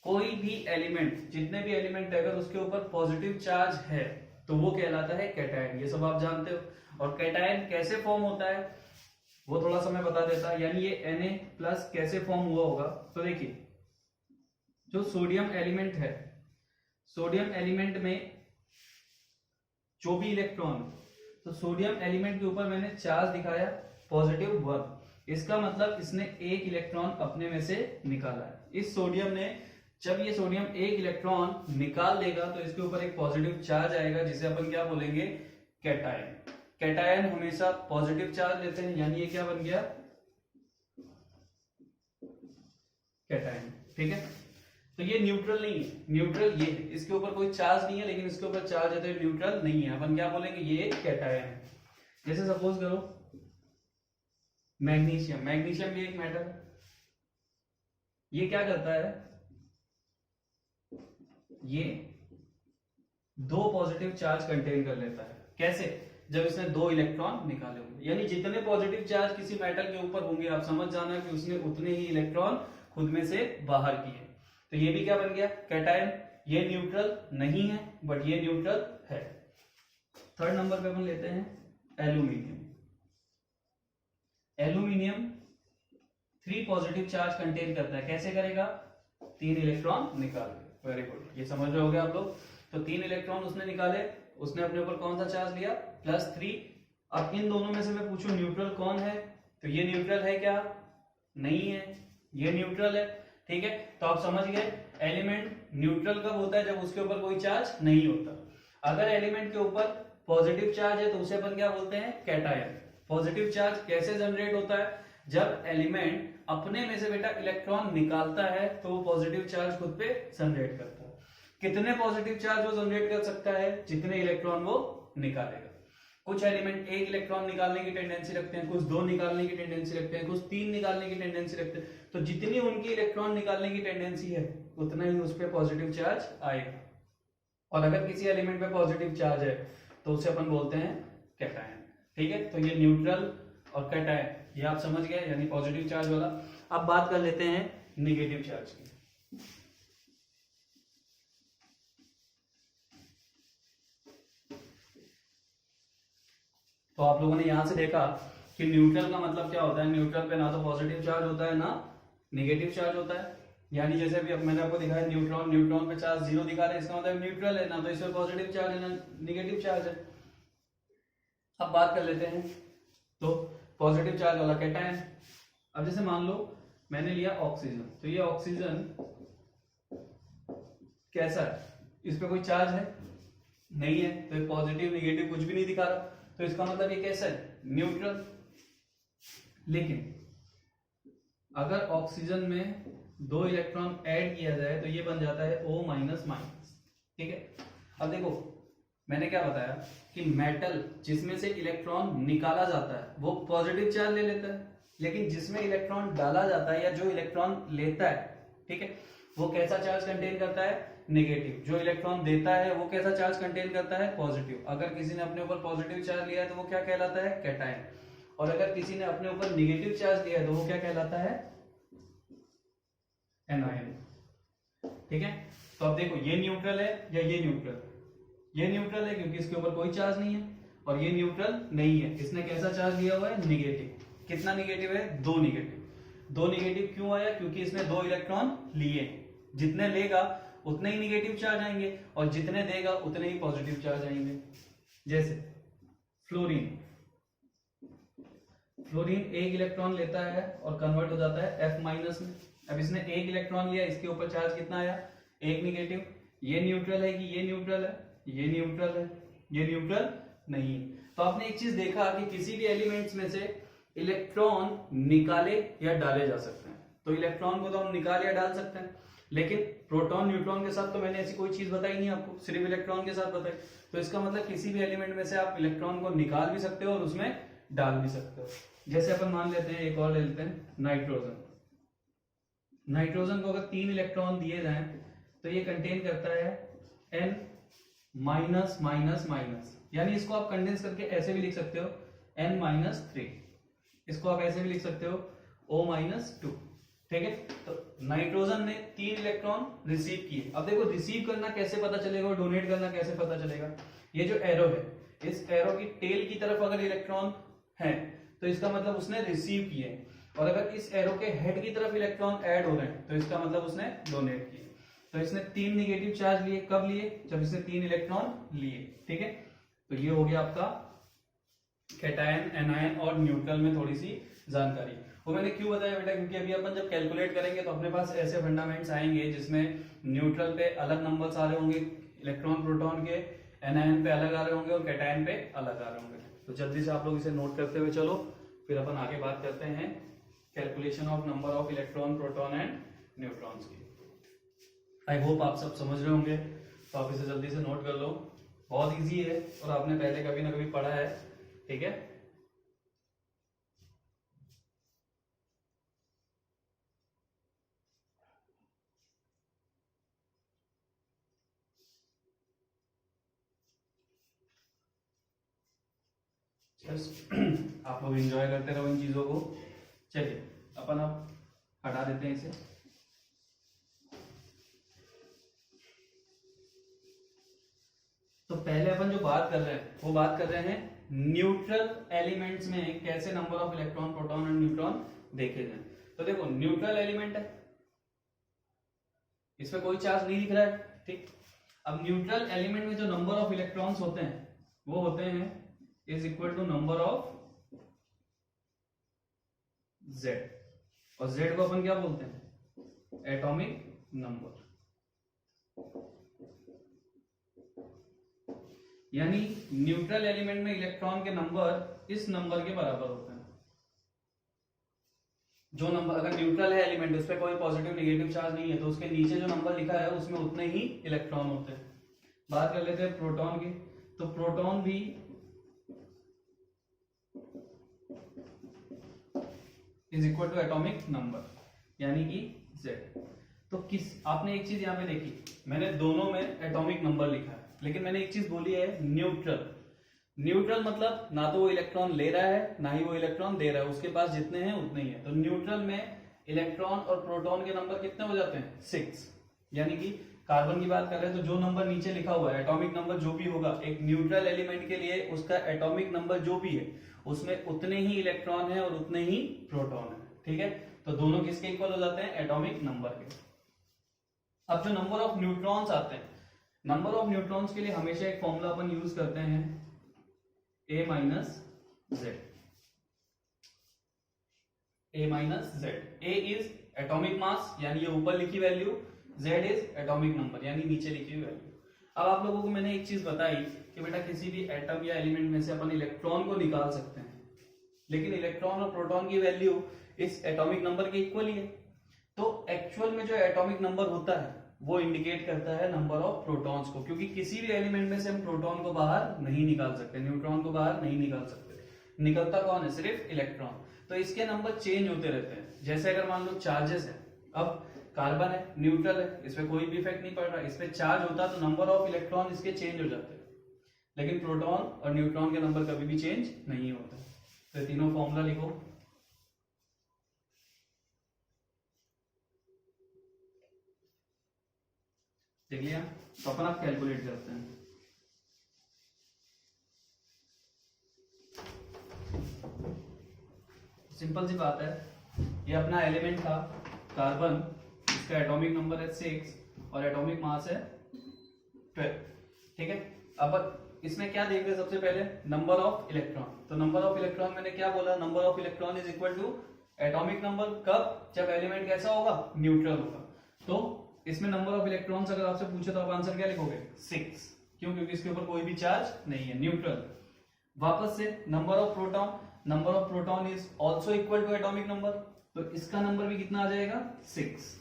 कोई भी एलिमेंट, जितने भी एलिमेंट अगर उसके ऊपर पॉजिटिव चार्ज है तो वो कहलाता है कैटायन, ये सब आप जानते हो। और कैटायन कैसे फॉर्म होता है वो थोड़ा सा मैं बता देता, यानी ये Na+ कैसे फॉर्म हुआ होगा। तो देखिए जो सोडियम एलिमेंट है, सोडियम एलिमेंट में जो भी इलेक्ट्रॉन, तो सोडियम एलिमेंट के ऊपर मैंने चार्ज दिखाया +1, इसका मतलब इसने एक इलेक्ट्रॉन अपने में से निकाला है। इस सोडियम ने, जब ये सोडियम एक इलेक्ट्रॉन निकाल लेगा तो इसके ऊपर एक पॉजिटिव चार्ज आएगा जिसे अपन क्या बोलेंगे, कैटायन। कैटायन हमेशा पॉजिटिव चार्ज लेते हैं, यानी ये क्या बन गया, कैटायन, ठीक है। तो ये न्यूट्रल नहीं है, न्यूट्रल ये है, इसके ऊपर कोई चार्ज नहीं है लेकिन इसके ऊपर चार्ज है तो ये न्यूट्रल नहीं है। अपन क्या बोलेंगे, ये कैटायन है। जैसे सपोज करो मैग्नीशियम, मैग्नीशियम भी एक मेटल है। ये क्या करता है, ये दो पॉजिटिव चार्ज कंटेन कर लेता है। कैसे? जब इसने दो इलेक्ट्रॉन निकाले होंगे, यानी जितने पॉजिटिव चार्ज किसी मेटल के ऊपर होंगे आप समझ जाना कि उसने उतने ही इलेक्ट्रॉन खुद में से बाहर किए। तो ये भी क्या बन गया, कैटायन। ये न्यूट्रल नहीं है बट ये न्यूट्रल है। थर्ड नंबर पे अपन लेते हैं aluminium. Aluminium 3 positive charge contain करता है। कैसे करेगा, 3 इलेक्ट्रॉन निकाल। वेरी गुड, ये समझ रहे होगे आप लोग। तो 3 इलेक्ट्रॉन उसने निकाले, उसने अपने ऊपर कौन सा चार्ज लिया, +3। अब इन दोनों में से मैं पूछूं न्यूट्रल कौन है, तो ये न्यूट्रल है क्या, नहीं है, ये न्यूट्रल है। ठीक है, तो आप समझ गए एलिमेंट न्यूट्रल कब होता है, जब उसके ऊपर कोई चार्ज नहीं होता। अगर एलिमेंट के ऊपर पॉजिटिव चार्ज है तो उसे अपन क्या बोलते हैं, कैटायन। पॉजिटिव चार्ज कैसे जनरेट होता है, जब एलिमेंट अपने में से बेटा इलेक्ट्रॉन निकालता है तो वो पॉजिटिव चार्ज खुद पे जनरेट करता है। कितने पॉजिटिव चार्ज वो जनरेट कर सकता है, जितने इलेक्ट्रॉन वो निकालेगा। कुछ एलिमेंट 1 इलेक्ट्रॉन निकालने की टेंडेंसी रखते हैं, कुछ 2 निकालने की टेंडेंसी रखते हैं, कुछ 3 निकालने की टेंडेंसी रखते हैं। तो जितनी उनकी इलेक्ट्रॉन निकालने की टेंडेंसी है उतना ही उस पर पॉजिटिव चार्ज आएगा। और अगर किसी एलिमेंट पे पॉजिटिव चार्ज है तो उसे अपन बोलते हैं कैटायन। ठीक है, तो ये न्यूट्रल और कैटायन ये आप समझ गए, यानी पॉजिटिव चार्ज वाला। अब बात कर लेते हैं निगेटिव चार्ज की। तो आप लोगों ने यहां से देखा कि न्यूट्रल का मतलब क्या होता है। न्यूट्रल पे ना तो पॉजिटिव चार्ज होता है ना निगेटिव चार्ज होता है। यानी जैसे भी अब मैंने आपको दिखाया न्यूट्रॉन, न्यूट्रॉन पे चार्ज 0 दिखा रहे हैं, इसका मतलब न्यूट्रल है, ना तो इसमें पॉजिटिव चार्ज है ना निगेटिव चार्ज है। अब बात कर लेते हैं तो पॉजिटिव चार्ज वाला कैटायन। अब जैसे मान लो मैंने लिया ऑक्सीजन, तो ये ऑक्सीजन कैसा है, इस पे कोई चार्ज है नहीं है, तो पॉजिटिव निगेटिव कुछ भी नहीं दिखा रहा, तो इसका मतलब ये कैसा है, न्यूट्रल। लेकिन अगर ऑक्सीजन में 2 इलेक्ट्रॉन ऐड किया जाए तो ये बन जाता है O-। ठीक है, अब देखो मैंने क्या बताया कि मेटल जिसमें से इलेक्ट्रॉन निकाला जाता है वो पॉजिटिव चार्ज ले लेता है, लेकिन जिसमें इलेक्ट्रॉन डाला जाता है या जो इलेक्ट्रॉन लेता है, ठीक है, वो कैसा चार्ज कंटेन करता है, नेगेटिव। जो इलेक्ट्रॉन देता है वो कैसा चार्ज कंटेन करता है, पॉजिटिव। अगर किसी ने अपने ऊपर पॉजिटिव चार्ज लिया है तो वो क्या कहलाता है, कैटायन। और अगर किसी ने अपने ऊपर नेगेटिव चार्ज लिया है तो वो क्या कहलाता है, एनायन। ठीक है, तो अब देखो ये न्यूट्रल है या ये न्यूट्रल, ये न्यूट्रल है क्योंकि इसके ऊपर कोई चार्ज नहीं है, और ये न्यूट्रल नहीं है, इसने कैसा चार्ज लिया हुआ है, निगेटिव। कितना निगेटिव है, 2 निगेटिव। 2 निगेटिव क्यों आया, क्योंकि इसने 2 इलेक्ट्रॉन लिए। जितने लेगा उतने ही निगेटिव चार्ज आएंगे और जितने देगा उतने ही पॉजिटिव चार्ज आएंगे। जैसे फ्लोरीन, फ्लोरीन 1 इलेक्ट्रॉन लेता है और कन्वर्ट हो जाता है F- में। अब इसने 1 इलेक्ट्रॉन लिया, इसके ऊपर चार्ज कितना आया, 1 निगेटिव। ये न्यूट्रल है कि ये न्यूट्रल है, ये न्यूट्रल है, ये न्यूट्रल नहीं है। तो आपने एक चीज देखा कि किसी भी एलिमेंट्स में से इलेक्ट्रॉन निकाले या डाले जा सकते हैं। तो इलेक्ट्रॉन को तो हम निकाल या डाल सकते हैं, लेकिन प्रोटॉन न्यूट्रॉन के साथ तो मैंने ऐसी कोई चीज बताई नहीं आपको, सिर्फ इलेक्ट्रॉन के साथ बताई। तो इसका मतलब किसी भी एलिमेंट में से आप इलेक्ट्रॉन को निकाल भी सकते हो और उसमें डाल भी सकते हो। जैसे अपन मान लेते हैं, एक और ले लेते हैं, नाइट्रोजन। नाइट्रोजन को अगर 3 इलेक्ट्रॉन दिए जाएं तो ये कंटेन करता है N-, यानी इसको आप कंडेंस करके ऐसे भी लिख सकते हो N-3। इसको आप ऐसे भी लिख सकते हो O-2। ठीक है, तो नाइट्रोजन ने 3 इलेक्ट्रॉन रिसीव किए। अब देखो रिसीव करना कैसे पता चलेगा और डोनेट करना कैसे पता चलेगा। ये जो एरो है, इस एरो की टेल की तरफ अगर इलेक्ट्रॉन है तो इसका मतलब उसने रिसीव किए, और अगर इस एरो के हेड की तरफ इलेक्ट्रॉन ऐड हो रहे हैं तो इसका मतलब उसने डोनेट किए। तो इसने 3 निगेटिव चार्ज लिए, कब लिए, जब इसने 3 इलेक्ट्रॉन लिए। ठीक है, तो ये हो गया आपका कैटायन, एनायन और न्यूट्रल में थोड़ी सी जानकारी। वो मैंने क्यों बताया बेटा, क्योंकि अभी अपन जब कैलकुलेट करेंगे तो अपने पास ऐसे फंडामेंट्स आएंगे जिसमें न्यूट्रल पे अलग नंबर्स आ रहे होंगे इलेक्ट्रॉन प्रोटॉन के, एनायन पे अलग आ रहे होंगे और कैटायन पे अलग आ रहे होंगे। तो जल्दी से आप लोग इसे नोट करते हुए चलो, फिर अपन आगे बात करते हैं calculation of number of electron, proton and neutrons की। आई होप आप सब समझ रहे होंगे, तो आप इसे जल्दी से नोट कर लो। बहुत इजी है और आपने पहले कभी ना कभी पढ़ा है। ठीक है, बस आप लोग एंजॉय करते रहो इन चीजों को। चलिए अपन अब हटा देते हैं इसे। तो पहले अपन जो बात कर रहे हैं वो बात कर रहे हैं न्यूट्रल एलिमेंट्स में कैसे नंबर ऑफ इलेक्ट्रॉन, प्रोटॉन और न्यूट्रॉन देखे जाए। तो देखो न्यूट्रल एलिमेंट है, इसमें कोई चार्ज नहीं दिख रहा है, ठीक। अब न्यूट्रल एलिमेंट में जो नंबर ऑफ इलेक्ट्रॉन्स होते हैं वो होते हैं is equal to number of Z, और जेड को अपन क्या बोलते हैं, एटॉमिक नंबर। यानी न्यूट्रल एलिमेंट में इलेक्ट्रॉन के नंबर इस नंबर के बराबर होते हैं। जो नंबर अगर न्यूट्रल है एलिमेंट, उस पर कोई पॉजिटिव नेगेटिव चार्ज नहीं है, तो उसके नीचे जो नंबर लिखा है उसमें उतने ही इलेक्ट्रॉन होते हैं। बात कर लेते हैं प्रोटॉन की। तो प्रोटॉन भी is equal to atomic number, यानी कि Z। तो आपने एक चीज यहाँ पे देखी, मैंने दोनों में एटॉमिक नंबर लिखा है, लेकिन मैंने एक चीज बोली है न्यूट्रल। न्यूट्रल मतलब ना तो वो इलेक्ट्रॉन ले रहा है ना ही वो इलेक्ट्रॉन दे रहा है, उसके पास जितने हैं उतने ही है। तो न्यूट्रल में इलेक्ट्रॉन और प्रोटॉन के नंबर कितने हो जाते हैं, 6। यानी कि कार्बन की बात कर रहे हैं तो जो नंबर नीचे लिखा हुआ है एटॉमिक नंबर जो भी होगा एक न्यूट्रल एलिमेंट के लिए, उसका एटॉमिक नंबर जो भी है उसमें उतने ही इलेक्ट्रॉन है और उतने ही प्रोटॉन है, ठीक है। तो दोनों किसके इक्वल हो जाते हैं, एटॉमिक नंबर के। अब जो नंबर ऑफ न्यूट्रॉन्स आते हैं, नंबर ऑफ न्यूट्रॉन्स के लिए हमेशा एक फॉर्मूला अपन यूज करते हैं, A minus Z. A minus Z. A is atomic mass यानी ये ऊपर लिखी value, Z is atomic number यानी नीचे लिखी हुई वैल्यू। अब आप लोगों को मैंने एक चीज बताई कि बेटा किसी भी एटम या एलिमेंट में से अपन इलेक्ट्रॉन को निकाल सकते हैं, लेकिन इलेक्ट्रॉन और प्रोटॉन की वैल्यू इस एटॉमिक नंबर के इक्वल ही है। तो एक्चुअल में जो एटॉमिक नंबर होता है वो इंडिकेट करता है नंबर ऑफ प्रोटॉन्स को, क्योंकि किसी भी एलिमेंट में से हम प्रोटॉन को बाहर नहीं निकाल सकते, न्यूट्रॉन को बाहर नहीं निकाल सकते। निकलता कौन है, सिर्फ इलेक्ट्रॉन। तो इसके नंबर चेंज होते रहते हैं। जैसे अगर मान लो चार्जेस है, अब कार्बन है न्यूट्रल है, इस पे कोई भी इफेक्ट नहीं पड़ रहा, इस पे चार्ज होता तो नंबर ऑफ इलेक्ट्रॉन इसके चेंज हो जाते हैं, लेकिन प्रोटॉन और न्यूट्रॉन के नंबर कभी भी चेंज नहीं होते। तो तीनों फॉर्मूला लिखो। देख लिया, तो अपन आप कैलकुलेट करते हैं। सिंपल सी बात है, ये अपना एलिमेंट था कार्बन, इसका एटॉमिक नंबर है 6 और एटॉमिक मास है 12, ठीक है। अब इसमें क्या देख रहे हैं, सबसे पहले नंबर ऑफ इलेक्ट्रॉन। तो नंबर ऑफ इलेक्ट्रॉन मैंने क्या बोला, number of electron is equal to atomic number. कब, जब एलिमेंट कैसा होगा, न्यूट्रल होगा। तो इसमें नंबर ऑफ इलेक्ट्रॉन्स अगर आपसे पूछे तो आप आंसर क्या लिखोगे, 6। क्यों, क्योंकि इसके ऊपर कोई भी चार्ज नहीं है, न्यूट्रल। वापस से number of proton, number of proton is also equal to atomic number, तो इसका नंबर भी कितना आ जाएगा, 6।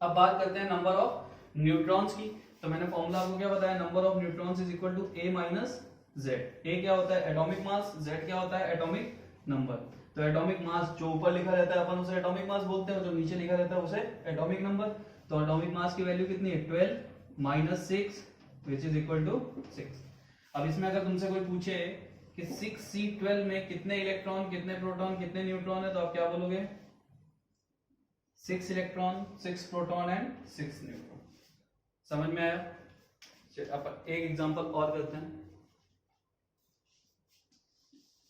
अब बात करते हैं नंबर ऑफ न्यूट्रॉन्स की। तो मैंने फॉर्मूला आपको क्या बताया, number of neutrons is equal to A minus Z. A क्या होता है, एटॉमिक मास, Z क्या होता है, एटॉमिक नंबर। तो एटॉमिक मास जो ऊपर लिखा रहता है अपन उसे एटॉमिक मास बोलते हैं, जो नीचे लिखा रहता है उसे एटॉमिक नंबर। तो एटॉमिक मास की वैल्यू कितनी है, 12 minus 6 which is equal to 6। अब इसमें अगर तुमसे कोई पूछे कि 6C12 में कितने इलेक्ट्रॉन, कितने प्रोटॉन, कितने न्यूट्रॉन है, तो आप क्या बोलोगे, 6 इलेक्ट्रॉन, 6 प्रोटॉन एंड 6 न्यूट्रॉन। समझ में आया। अपन एक एग्जांपल और करते हैं,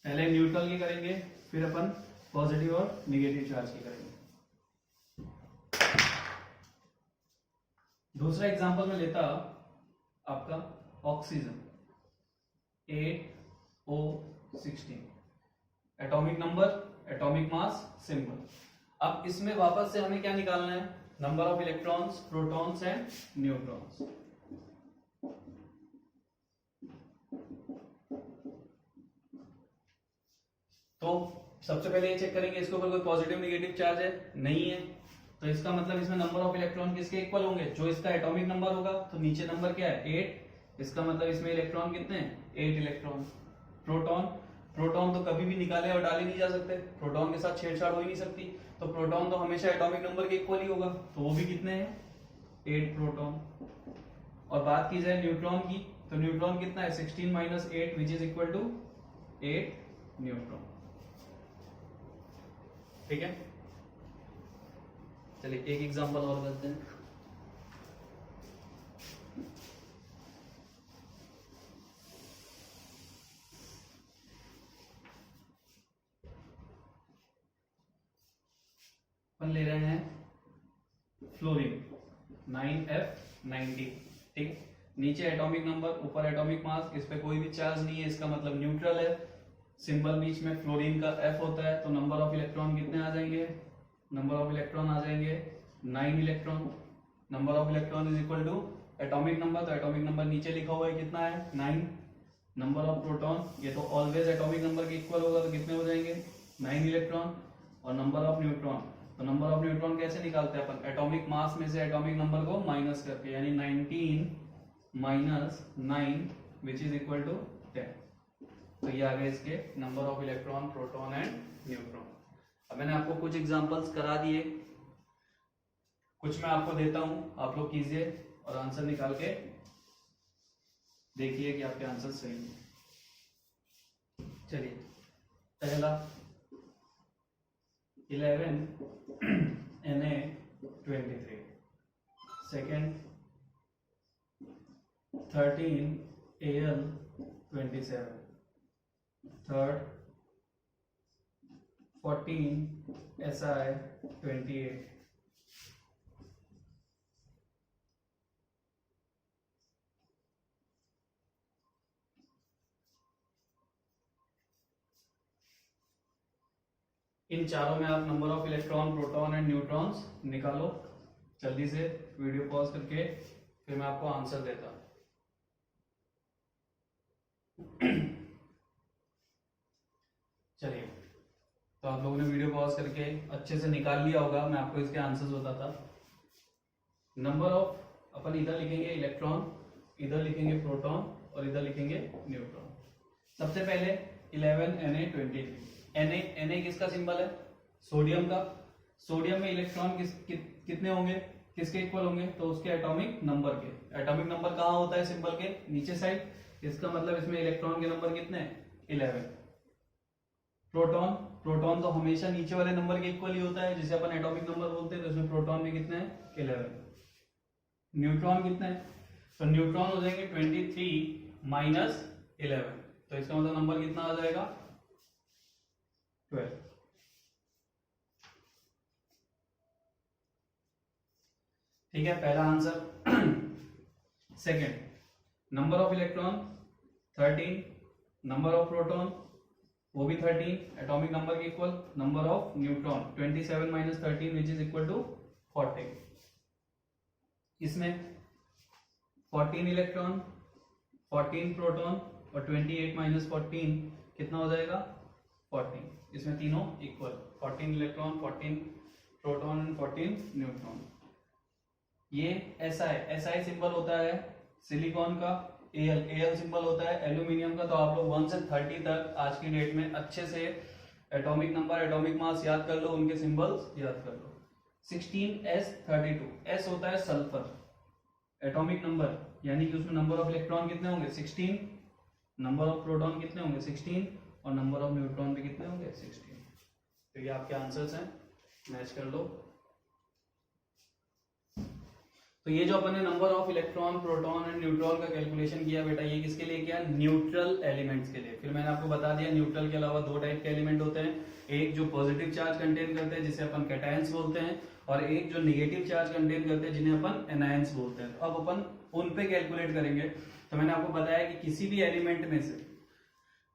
पहले न्यूट्रल की करेंगे, फिर अपन पॉजिटिव और निगेटिव चार्ज की करेंगे। दूसरा एग्जांपल में लेता आपका oxygen 8O16, atomic number, atomic mass, symbol. अब इसमें वापस से हमें क्या निकालना है, number of electrons, protons and neutrons. तो सबसे पहले ये चेक करेंगे इसके ऊपर कोई पॉजिटिव नेगेटिव चार्ज है, नहीं है, तो इसका मतलब इसमें नंबर ऑफ इलेक्ट्रॉन किसके इक्वल होंगे, जो इसका एटॉमिक नंबर होगा। तो नीचे नंबर क्या है, 8, इसका मतलब इसमें इलेक्ट्रॉन कितने हैं, 8 इलेक्ट्रॉन। प्रोटॉन, प्रोटॉन तो कभी भी निकाले और डाले नहीं जा सकते, प्रोटॉन के साथ छेड़छाड़ हो ही नहीं सकती, तो प्रोटॉन तो हमेशा एटॉमिक नंबर के इक्वल ही होगा, तो वो भी कितने हैं, 8 प्रोटॉन। और बात की जाए न्यूट्रॉन की, तो न्यूट्रॉन कितना है, 16 minus 8 which is equal to 8 neutron. ठीक है, चलिए एक एग्जांपल और करते हैं। अपन ले रहे हैं फ्लोरीन 9F90। ठीक है, नीचे एटॉमिक नंबर, ऊपर एटॉमिक मास, इस पे कोई भी चार्ज नहीं है, इसका मतलब न्यूट्रल है। सिंबल बीच में फ्लोरीन का F होता है, तो नंबर ऑफ इलेक्ट्रॉन कितने आ जाएंगे? नंबर ऑफ इलेक्ट्रॉन आ जाएंगे 9 electron. Number of electron is equal to atomic number, तो एटॉमिक नंबर नीचे लिखा हुआ है कितना है? 9। नंबर ऑफ प्रोटॉन, ये तो ऑलवेज एटॉमिक नंबर के इक्वल होगा, तो कितने हो जाएंगे? 9 इलेक्ट्रॉन। और नंबर ऑफ न्यूट्रॉन, तो नंबर ऑफ न्यूट्रॉन कैसे निकालते हैं अपन? एटॉमिक मास में से एटॉमिक नंबर को माइनस करके, यानी 19 minus 9 which is equal to 10। तो ये आ गए इसके number of electron, proton and neutron. अब मैंने आपको कुछ एग्जांपल्स करा दिए, कुछ मैं आपको देता हूं, आप लोग कीजिए और आंसर निकाल के देखिए कि आपके आंसर सही है। चलिए, पहला 11 Na23, second 13 Al27, third 14 Si28, इन चारों में आप number of electron, proton and neutrons निकालो। जल्दी से वीडियो पॉज करके फिर मैं आपको आंसर देता हूं। चलिए, तो आप लोगों ने वीडियो पॉज करके अच्छे से निकाल लिया होगा, मैं आपको इसके आंसर्स बताता। नंबर ऑफ, अपन इधर लिखेंगे इलेक्ट्रॉन, इधर लिखेंगे प्रोटॉन और इधर लिखेंगे न्यूट्रॉन। सबसे पहले 11 Na23। Na किसका सिंबल है? सोडियम का। सोडियम में इलेक्ट्रॉन कितने होंगे, किसके इक्वल होंगे? तो उसके एटॉमिक नंबर के। एटॉमिक नंबर कहाँ होता है सिंबल के? नीचे साइड। इसका मतलब इसमें इलेक्ट्रॉन के नंबर कितने हैं? 11। प्रोटॉन, प्रोटॉन तो हमेशा नीचे वाले नंबर के इक्वल ही होता है, जिसे अपन एटॉमिक नंबर बोलते हैं, तो इसमें प्रोटॉन भी कितने हैं? 11। न्यूट्रॉन कितने हैं? तो न्यूट्रॉन हो जाएंगे 23 माइनस 11, तो इसका मतलब नंबर कितना आ जाएगा? 12। ठीक है, पहला answer. Second, number of electron 13, number of proton वो भी 13, एटॉमिक नंबर के equal. Number of neutron 27 minus 13 which is equal to 40। इसमें 14 इलेक्ट्रॉन, 14 प्रोटॉन और 28 माइनस 14 कितना हो जाएगा? 14। इसमें तीनों equal, 14 electron, 14 proton and 14 neutron. ये SI सिंबल होता है सिलिकॉन का। Al सिंबल होता है एल्यूमिनियम का। तो आप लोग 1 से 30 तक आज की डेट में अच्छे से एटॉमिक नंबर, एटॉमिक मास याद कर लो, उनके सिंबल्स याद कर लो। 16S32, S होता है सल्फर। एटॉमिक नंबर यानी कि उसमें नंबर ऑफ इलेक्ट्रॉन कितने होंगे? 16। नंबर ऑफ प्रोटॉन कितने होंगे? 16। और नंबर ऑफ न्यूट्रॉन भी कितने होंगे? 16। तो ये आपके आंसर्स हैं, मैच कर लो। तो ये जो अपन ने number of electron, proton and neutron का कैलकुलेशन किया बेटा, ये किसके लिए किया? न्यूट्रल एलिमेंट्स के लिए। फिर मैंने आपको बता दिया न्यूट्रल के अलावा दो टाइप के एलिमेंट होते हैं, एक जो पॉजिटिव चार्ज कंटेन करते हैं जिसे अपन कैटायंस बोलते हैं, और एक जो नेगेटिव चार्ज कंटेन करते हैं जिन्हें अपन एनायंस बोलते हैं। तो अब अपन उन पे कैलकुलेट करेंगे। तो मैंने आपको बताया कि किसी भी एलिमेंट में से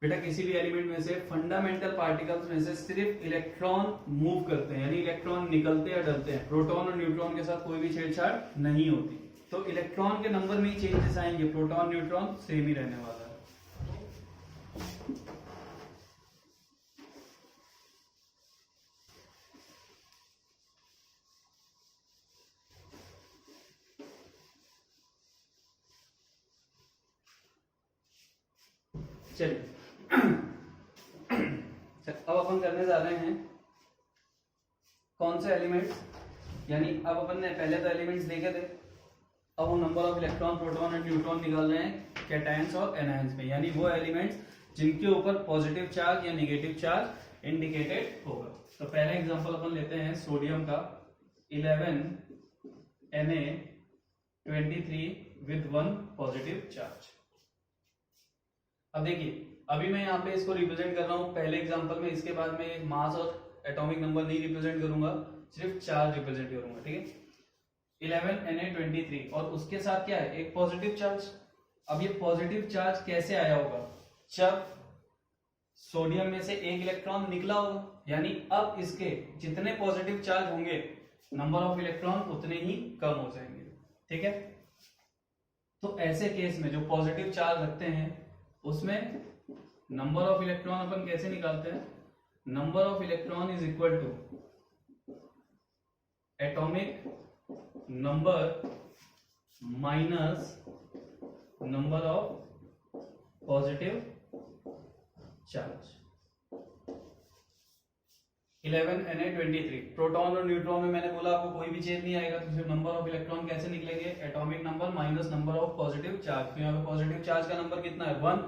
बेटा, किसी भी एलिमेंट में से फंडामेंटल पार्टिकल्स में से सिर्फ इलेक्ट्रॉन मूव करते हैं, यानी इलेक्ट्रॉन निकलते या डलते हैं। प्रोटॉन और न्यूट्रॉन के साथ कोई भी छेड़छाड़ नहीं होती। तो इलेक्ट्रॉन के नंबर में ही चेंजेस आएंगे, प्रोटॉन न्यूट्रॉन सेम ही रहने वाला है। चलिए, अब अपन करने जा रहे हैं कौन से एलिमेंट्स, यानी अब अपन ने पहले तो एलिमेंट्स देखे थे, अब हम number of electron, proton and neutron निकाल रहे हैं कैटायंस और एनायंस में, यानी वो एलिमेंट्स जिनके ऊपर पॉजिटिव चार्ज या नेगेटिव चार्ज इंडिकेटेड होगा। तो पहला एग्जांपल अपन लेते हैं सोडियम का 11Na23 विद 1 पॉजिटिव चार्ज। अब देखिए, अभी मैं यहाँ पे इसको रिप्रेजेंट कर रहा हूँ पहले एग्जांपल में, इसके बाद में मास और एटॉमिक नंबर नहीं रिप्रेजेंट करूंगा, सिर्फ चार्ज रिप्रेजेंट करूंगा, ठीक है। 11Na23 और उसके साथ क्या है, एक पॉजिटिव चार्ज। अब ये पॉजिटिव चार्ज कैसे आया होगा, जब सोडियम में से एक इलेक्ट्रॉन निकला होगा, यानी अब इसके जितने पॉजिटिव चार्ज होंगे नंबर ऑफ इलेक्ट्रॉन उतने ही कम हो जाएंगे, ठीक है। तो ऐसे केस में जो पॉजिटिव चार्ज रखते हैं उसमें नंबर ऑफ इलेक्ट्रॉन अपन कैसे निकालते हैं, number of electron is equal to atomic number minus number of positive charge. 11Na23 proton और न्यूट्रॉन में मैंने बोला आपको कोई भी चेंज नहीं आएगा, तो फिर नंबर ऑफ इलेक्ट्रॉन कैसे निकलेंगे, atomic number minus number of positive charge. तो यहाँ पे पॉजिटिव चार्ज का नंबर कितना है 1,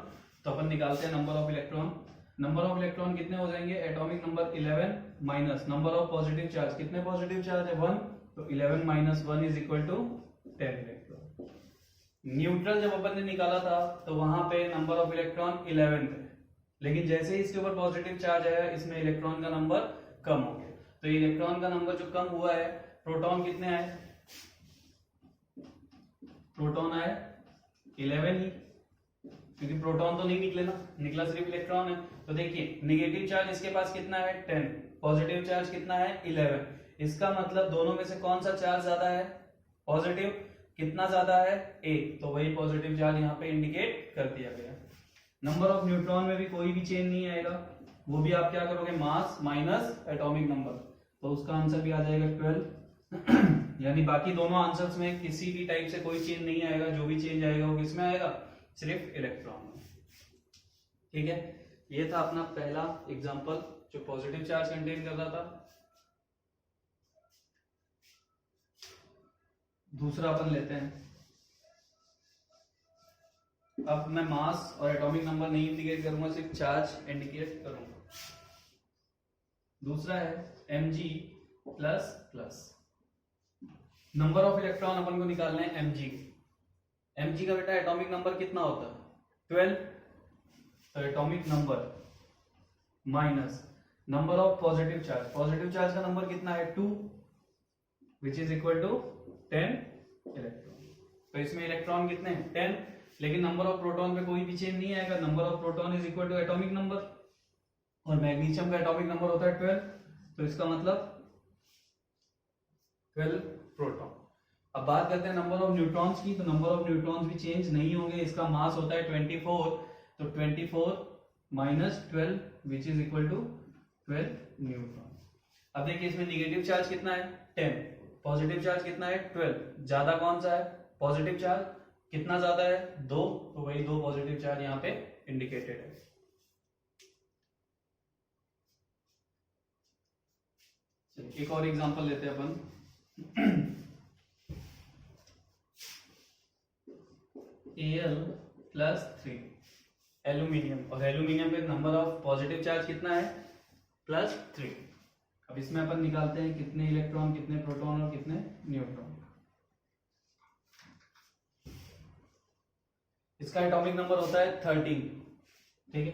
तो अपन निकालते हैं number of electron. Number of electron कितने हो जाएंगे, atomic number 11 minus number of positive charge, कितने पॉजिटिव चार्ज है 1, तो 11 minus 1 is equal to 10 electron. Neutral जब अपन ने निकाला था तो वहां पे नंबर ऑफ इलेक्ट्रॉन 11 थे, लेकिन जैसे ही इसके ऊपर पॉजिटिव चार्ज आया इसमें इलेक्ट्रॉन का नंबर कम हो गया। तो इलेक्ट्रॉन का नंबर जो कम हुआ है, प्रोटॉन कितने आए, प्रोटॉन आए 11 ही, क्योंकि प्रोटॉन तो नहीं निकले ना, निकला सिर्फ इलेक्ट्रॉन है। तो देखिए नेगेटिव चार्ज इसके पास कितना है 10, पॉजिटिव चार्ज कितना है 11, इसका मतलब दोनों में से कौन सा चार्ज ज्यादा है, पॉजिटिव। कितना ज्यादा है 1, तो वही पॉजिटिव चार्ज यहाँ पे इंडिकेट कर दिया गया। नंबर ऑफ न्यूट्रॉन में भी कोई भी चेंज नहीं आएगा, वो भी आप क्या करोगे, मास माइनस एटॉमिक नंबर, तो उसका आंसर भी आ जाएगा 12 यानी बाकी दोनों आंसर्स में किसी भी टाइप से कोई चेंज नहीं आएगा, जो भी चेंज आएगा वो किसमें आएगा, सिर्फ इलेक्ट्रॉन में, ठीक है। ये था अपना पहला एग्जांपल जो पॉजिटिव चार्ज कंटेन कर रहा था। दूसरा अपन लेते हैं, अब मैं मास और एटॉमिक नंबर नहीं इंडिकेट करूंगा, सिर्फ चार्ज इंडिकेट करूंगा। दूसरा है Mg plus plus. Number of electron अपन को निकालना है Mg। Mg का बेटा एटॉमिक नंबर कितना होता है 12, तो atomic number minus number of positive charge, positive charge का नंबर कितना है 2, which is equal to 10 electron. तो इसमें इलेक्ट्रॉन कितने हैं 10, लेकिन नंबर ऑफ प्रोटॉन में कोई भी चेंज नहीं आएगा, number of proton is equal to atomic number, और मैग्नीशियम का एटॉमिक नंबर होता है 12, तो इसका मतलब 12 प्रोटॉन। अब बात करते हैं नंबर ऑफ न्यूट्रॉन्स की, तो नंबर ऑफ न्यूट्रॉन्स भी चेंज नहीं होंगे, इसका मास होता है 24, तो 24 minus 12 which is equal to 12 neutron. अब देखिए इसमें निगेटिव चार्ज कितना है 10, पॉजिटिव चार्ज कितना है 12, ज्यादा कौन सा है पॉजिटिव चार्ज, कितना ज्यादा है 2, तो वही 2 पॉजिटिव चार्ज यहाँ पे इंडिकेटेड है। चलिए एक और एग्जांपल लेते हैं अपन। Al+3 एल्यूमिनियम, और एल्यूमिनियम पे नंबर ऑफ पॉजिटिव चार्ज कितना है +3। अब इसमें अपन निकालते हैं कितने इलेक्ट्रॉन, कितने प्रोटॉन और कितने न्यूट्रॉन। इसका एटॉमिक नंबर होता है 13, ठीक है,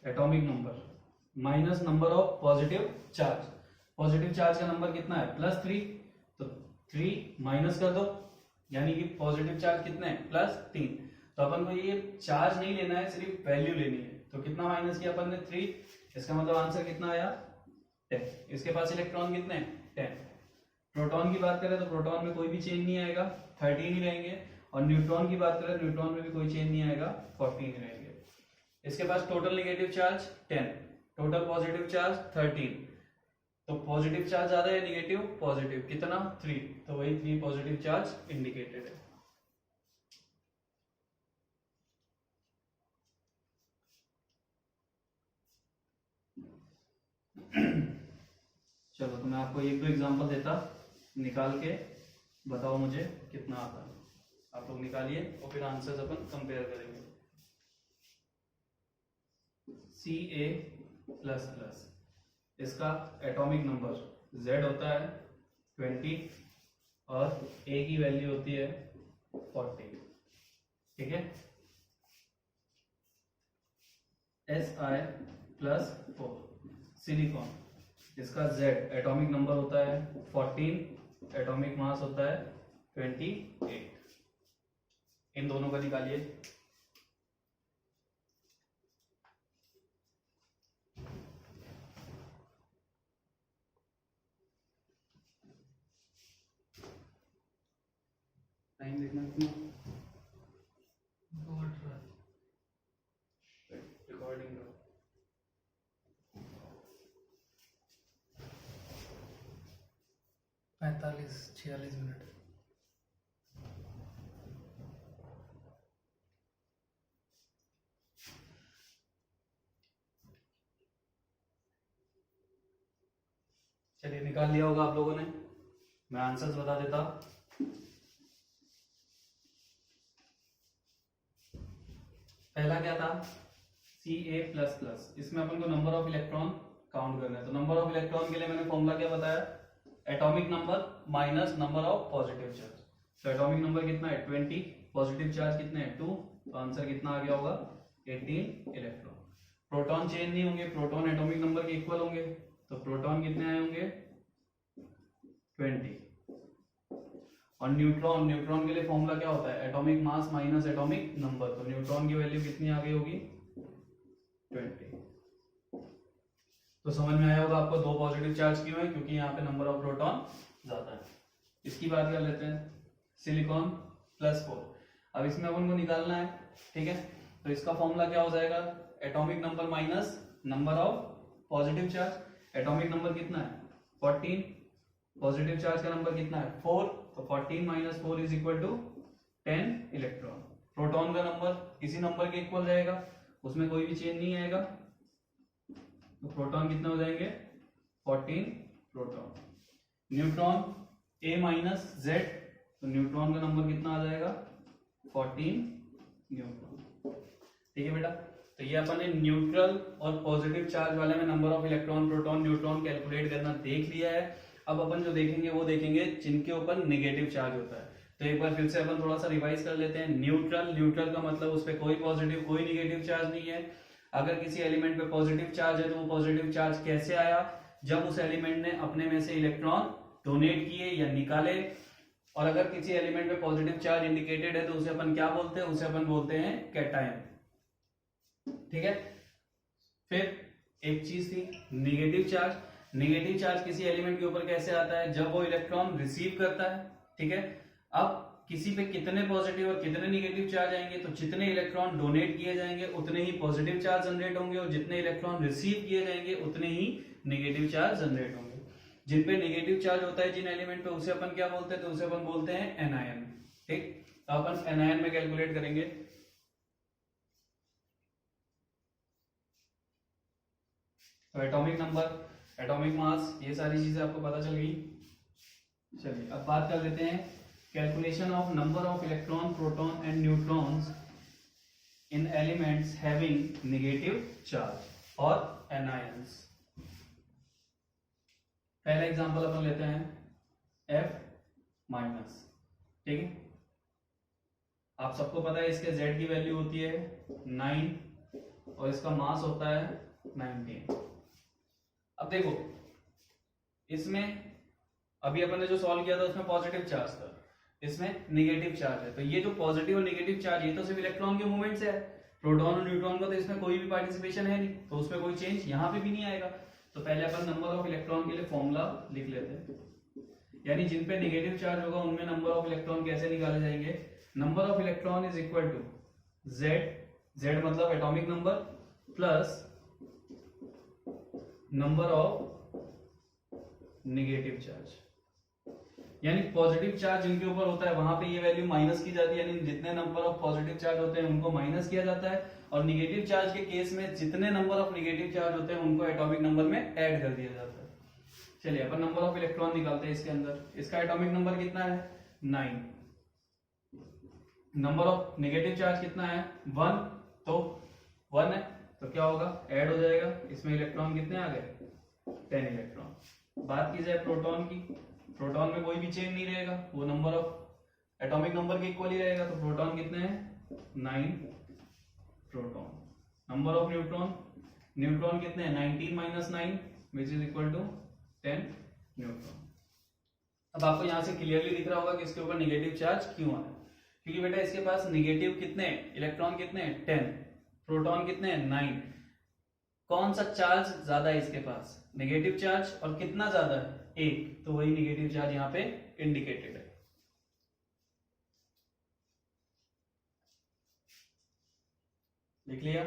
atomic number minus number of positive charge, positive charge का नंबर कितना है +3, तो 3 माइनस कर दो, यानी कि पॉजिटिव चार्ज कितने हैं +3। तो अपन को ये चार्ज नहीं लेना है, सिर्फ वैल्यू लेनी है, तो कितना माइनस किया अपन ने 3, इसका मतलब आंसर कितना आया 10। इसके पास इलेक्ट्रॉन कितने हैं 10। प्रोटॉन की बात करें तो प्रोटॉन में कोई भी चेंज नहीं आएगा, 13 ही रहेंगे, और न्यूट्रॉन की बात करें न्यूट्रॉन में भी कोई चेंज नहीं आएगा, 14 ही रहेंगे। इसके पास total negative charge 10, total positive charge 13, तो पॉजिटिव चार्ज ज्यादा है नेगेटिव पॉजिटिव, कितना 3, तो वही 3 पॉजिटिव चार्ज इंडिकेटेड है। चलो तो मैं आपको एक दो एग्जांपल देता, निकाल के बताओ मुझे कितना आता है। आप लोग निकालिए और फिर आंसर्स अपन कंपेयर करेंगे। Ca++, इसका एटॉमिक नंबर Z होता है 20 और A की वैल्यू होती है 40, ठीक है। Si+4, सिलिकॉन, इसका Z एटॉमिक नंबर होता है 14, एटॉमिक मास होता है 28। इन दोनों का निकालिए। टाइम देखना कितना रिकॉर्डिंग का। पैंतालीस 46 मिनट। चलिए निकाल लिया होगा आप लोगों ने, मैं आंसर्स बता देता। पहला क्या था Ca++, इसमें अपन को नंबर ऑफ इलेक्ट्रॉन काउंट करना है। तो नंबर ऑफ इलेक्ट्रॉन के लिए मैंने फॉर्मूला क्या बताया, atomic number minus number of positive charge. तो एटॉमिक नंबर कितना है 20, पॉजिटिव चार्ज कितने हैं 2, तो आंसर कितना आ गया होगा 18 इलेक्ट्रॉन। प्रोटॉन चेंज नहीं होंगे, प्रोटॉन एटॉमिक नंबर के इक्वल होंगे, तो प्रोटॉन कितने आए होंगे 20। और न्यूट्रॉन, न्यूट्रॉन के लिए फॉर्मूला क्या होता है atomic mass minus atomic number, तो न्यूट्रॉन की वैल्यू कितनी आ गई होगी 20। तो समझ में आया होगा आपको दो पॉजिटिव चार्ज क्यों है, क्योंकि यहाँ पे नंबर ऑफ प्रोटॉन ज्यादा है। इसकी बात कर लेते हैं सिलिकॉन+4। अब इसमें अपन को निकालना है, ठीक है। तो इसका फॉर्मूला क्या हो जाएगा atomic number minus number of positive charge. Atomic number कितना है 14, पॉजिटिव चार्ज का नंबर कितना है 4, तो 14 - 4 is equal to 10 electron. Proton का नंबर इसी नंबर के इक्वल रहेगा, उसमें कोई भी चेंज नहीं आएगा, तो प्रोटॉन कितने हो जाएंगे 14 प्रोटॉन। न्यूट्रॉन A-Z, तो न्यूट्रॉन का नंबर कितना आ जाएगा 14 न्यूट्रॉन, ठीक है बेटा। तो ये अपन ने न्यूट्रल और पॉजिटिव चार्ज वाले में number of electron proton neutron calculate करना देख लिया है। अब अपन जो देखेंगे वो देखेंगे जिनके ऊपर नेगेटिव चार्ज होता है। तो एक बार फिर से अपन थोड़ा सा रिवाइज कर लेते हैं। न्यूट्रल, न्यूट्रल का मतलब उस पर कोई पॉजिटिव कोई नेगेटिव चार्ज नहीं है। अगर किसी एलिमेंट पे पॉजिटिव चार्ज है तो वो पॉजिटिव चार्ज कैसे आया, जब उस एलिमेंट ने अपने में से इलेक्ट्रॉन डोनेट किए या निकाले। और अगर किसी एलिमेंट पे पॉजिटिव चार्ज इंडिकेटेड है तो उसे अपन क्या बोलते हैं, उसे अपन बोलते हैं कैटायन, ठीक है। फिर एक चीज थी नेगेटिव चार्ज। नेगेटिव चार्ज किसी एलिमेंट के ऊपर कैसे आता है, जब वो इलेक्ट्रॉन रिसीव करता है, ठीक है। अब किसी पे कितने पॉजिटिव और कितने नेगेटिव चार्ज आएंगे, तो जितने इलेक्ट्रॉन डोनेट किए जाएंगे उतने ही पॉजिटिव चार्ज जनरेट होंगे और जितने इलेक्ट्रॉन रिसीव किए जाएंगे उतने ही नेगेटिव चार्ज जनरेट होंगे। जिन पे नेगेटिव चार्ज होता है जिन एलिमेंट पे, उसे अपन क्या बोलते हैं, तो उसे अपन बोलते हैं एनायन, ठीक। तो अपन एनायन में कैलकुलेट करेंगे। तो एटॉमिक नंबर, एटॉमिक मास, ये सारी चीजें आपको पता चल गई। चलिए अब बात कर लेते हैं calculation of number of electron proton and neutrons in elements having negative charge और एनायंस। पहला एग्जांपल अपन लेते हैं F-, ठीक है। आप सबको पता है इसके Z की वैल्यू होती है 9 और इसका मास होता है 19। अब देखो इसमें अभी अपन ने जो सॉल्व किया था उसमें पॉजिटिव चार्ज था, इसमें नेगेटिव चार्ज है। तो ये जो पॉजिटिव और नेगेटिव चार्ज ये तो सिर्फ इलेक्ट्रॉन के मूवमेंट से है, प्रोटॉन और न्यूट्रॉन का तो इसमें कोई भी पार्टिसिपेशन है नहीं, तो उसमें कोई चेंज यहाँ पे भी नहीं आएगा। तो पहले अपन नंबर ऑफ इलेक्ट्रॉन के लिए फॉर्मूला लिख लेते हैं, यानी जिन पे नेगेटिव चार्ज होगा उनमें नंबर ऑफ इलेक्ट्रॉन कैसे निकाले जाएंगे। Number of electron is equal to Z मतलब atomic number plus number of negative charge. यानी पॉजिटिव चार्ज जिनके ऊपर होता है वहां पे ये वैल्यू माइनस की जाती है, यानी जितने नंबर ऑफ पॉजिटिव चार्ज होते हैं उनको माइनस किया जाता है, और नेगेटिव चार्ज के केस में जितने नंबर ऑफ नेगेटिव चार्ज होते हैं उनको एटॉमिक नंबर में ऐड कर दिया जाता है। चलिए अपन नंबर ऑफ इलेक्ट्रॉन निकालते हैं इसके अंदर। इसका एटॉमिक नंबर कितना है 9, नंबर ऑफ नेगेटिव चार्ज कितना है 1, तो 1 है, तो क्या होगा, ऐड हो जाएगा, इसमें इलेक्ट्रॉन कितने आ गए, 10 इलेक्ट्रॉन। बात की जाए प्रोटॉन की, प्रोटॉन में कोई भी चेंज नहीं रहेगा, वो नंबर ऑफ एटॉमिक नंबर के इक्वल ही रहेगा। तो प्रोटॉन कितने हैं, 9 proton. Number of neutron, neutron कितने हैं, 19 minus 9 which is equal to 10 neutron. अब आपको यहां से क्लियरली दिख रहा होगा कि इसके ऊपर नेगेटिव चार्ज क्यों है, क्योंकि बेटा इसके पास नेगेटिव कितने इलेक्ट्रॉन कितने हैं, 10, प्रोटॉन कितने हैं, 9। कौन सा चार्ज ज्यादा है इसके पास, नेगेटिव चार्ज, और कितना ज्यादा है, 1, तो वही नेगेटिव चार्ज यहाँ पे इंडिकेटेड है। लिख लिया,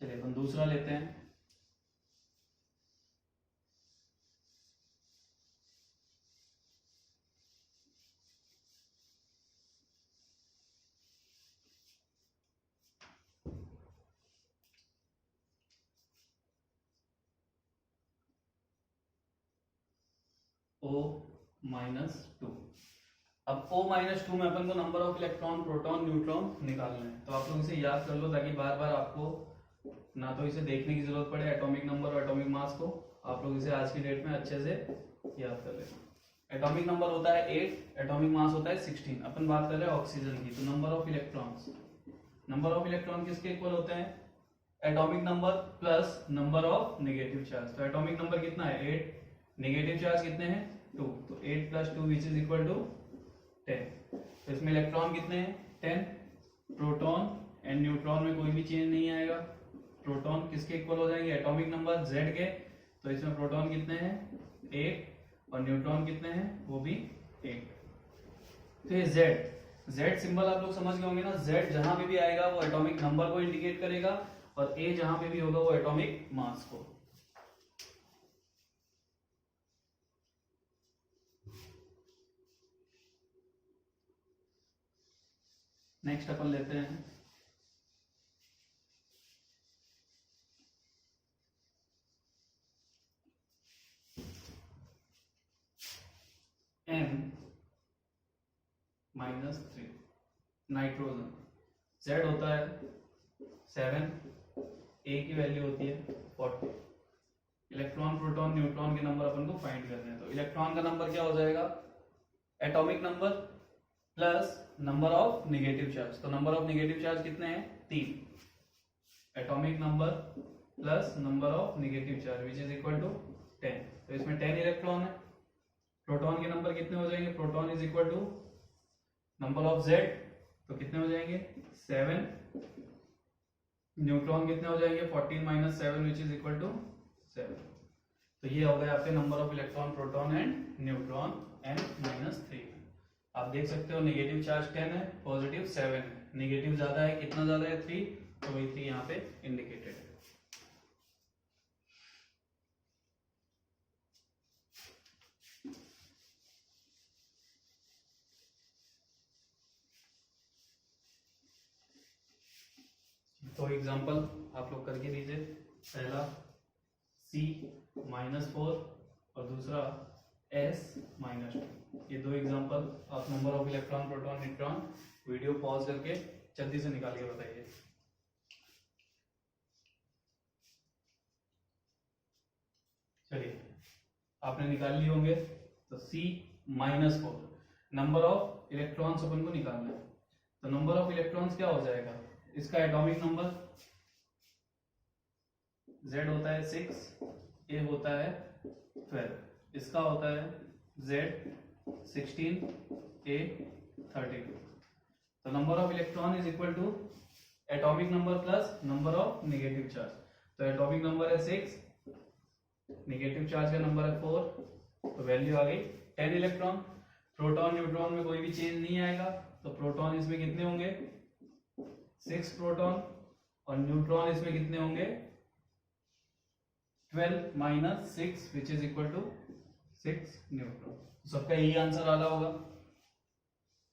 चलिए अपन दूसरा लेते हैं। O-2। अब O-2 में अपन को number of electron, proton, neutron निकालना है। तो आप लोग इसे याद कर लो ताकि बार बार आपको ना तो इसे देखने की जरूरत पड़े, एटॉमिक नंबर और एटॉमिक मास को। आप लोग इसे आज की डेट में अच्छे से याद कर लेना। एटॉमिक नंबर होता है 8, एटॉमिक मास होता है 16। अपन बात कर रहे हैं ऑक्सीजन की, तो number of electrons, number of electron किसके इक्वल होते हैं, atomic number plus number of negative charge. तो एटॉमिक नंबर कितना है, 8, नेगेटिव चार्ज कितने हैं, 2, तो 8 plus 2 which is equal to 10। तो इसमें इलेक्ट्रॉन कितने हैं, 10। प्रोटॉन एंड न्यूट्रॉन में कोई भी चेंज नहीं आएगा, प्रोटॉन किसके इक्वल हो जाएंगे, एटॉमिक नंबर Z के। तो इसमें प्रोटॉन कितने हैं, 8, और न्यूट्रॉन कितने हैं, वो भी 8। तो ये Z सिंबल आप लोग समझ गए होंगे ना, Z जहां पे भी आएगा वो एटॉमिक नंबर को इंडिकेट करेगा, और A जहां पे भी होगा वो एटॉमिक मास को। नेक्स्ट अपन लेते हैं M-3 नाइट्रोजन। Z होता है 7, A की वैल्यू होती है 40। इलेक्ट्रॉन, प्रोटॉन, न्यूट्रॉन के नंबर अपन को फाइंड करने हैं। तो इलेक्ट्रॉन का नंबर क्या हो जाएगा, atomic number plus number of negative charge. तो नंबर ऑफ नेगेटिव चार्ज कितने हैं, 3। Atomic number plus number of negative charge which is equal to 10। तो इसमें 10 इलेक्ट्रॉन है। प्रोटॉन के नंबर कितने हो जाएंगे, proton is equal to number of Z, तो कितने हो जाएंगे, 7। न्यूट्रॉन कितने हो जाएंगे, 14 minus 7 which is equal to 7। तो ये हो गया आपके number of electron, proton and neutron N-3। आप देख सकते हो नेगेटिव चार्ज 10 है, पॉजिटिव 7 है। नेगेटिव ज्यादा है, कितना ज्यादा है, 3, तो वही 3 यहाँ पे इंडिकेटेड है। तो एग्जांपल आप लोग करके दीजिए। पहला C-4 और दूसरा S-2। ये दो एग्जांपल आप number of electron, proton, neutron video pause करके जल्दी से निकाल के बताइए। चलिए आपने निकाल लिए होंगे। तो C-4 नंबर ऑफ इलेक्ट्रॉन्स अपन को निकालना है। तो नंबर ऑफ इलेक्ट्रॉन्स क्या हो जाएगा, इसका एटॉमिक नंबर Z होता है 6, A होता है 12, इसका होता है Z 16, A 32। तो number of electron is equal to atomic number plus number of negative charge. तो एटॉमिक नंबर है 6, नेगेटिव चार्ज का नंबर है 4, तो वैल्यू आ गई 10 इलेक्ट्रॉन। प्रोटॉन, न्यूट्रॉन में कोई भी चेंज नहीं आएगा, तो प्रोटॉन इसमें कितने होंगे, 6 प्रोटॉन, और न्यूट्रॉन इसमें कितने होंगे, 12 minus 6 which is equal to 6 neutron. सबका यही आंसर आ रहा होगा।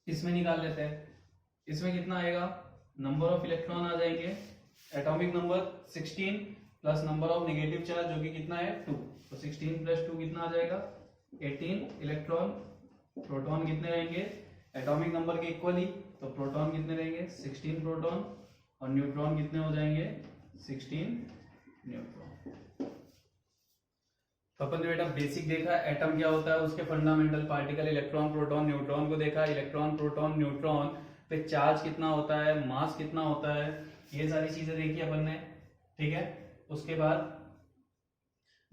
इसमें निकाल लेते हैं, इसमें कितना आएगा, नंबर ऑफ इलेक्ट्रॉन आ जाएंगे, atomic number 16 plus number of negative charge जो कि कितना है 2, तो 16 प्लस 2 कितना आ जाएगा, 18 इलेक्ट्रॉन। प्रोटॉन कितने रहेंगे, एटॉमिक नंबर के इक्वल ही, तो प्रोटॉन कितने रहेंगे, 16 प्रोटॉन, और न्यूट्रॉन कितने हो जाएंगे, 16 न्यूट्रॉन। तो अपन ने बेटा बेसिक देखा एटम क्या होता है, उसके fundamental particle electron proton neutron को देखा, इलेक्ट्रॉन प्रोटॉन न्यूट्रॉन पे चार्ज कितना होता है, मास कितना होता है, ये सारी चीजें देखी अपन ने, ठीक है। उसके बाद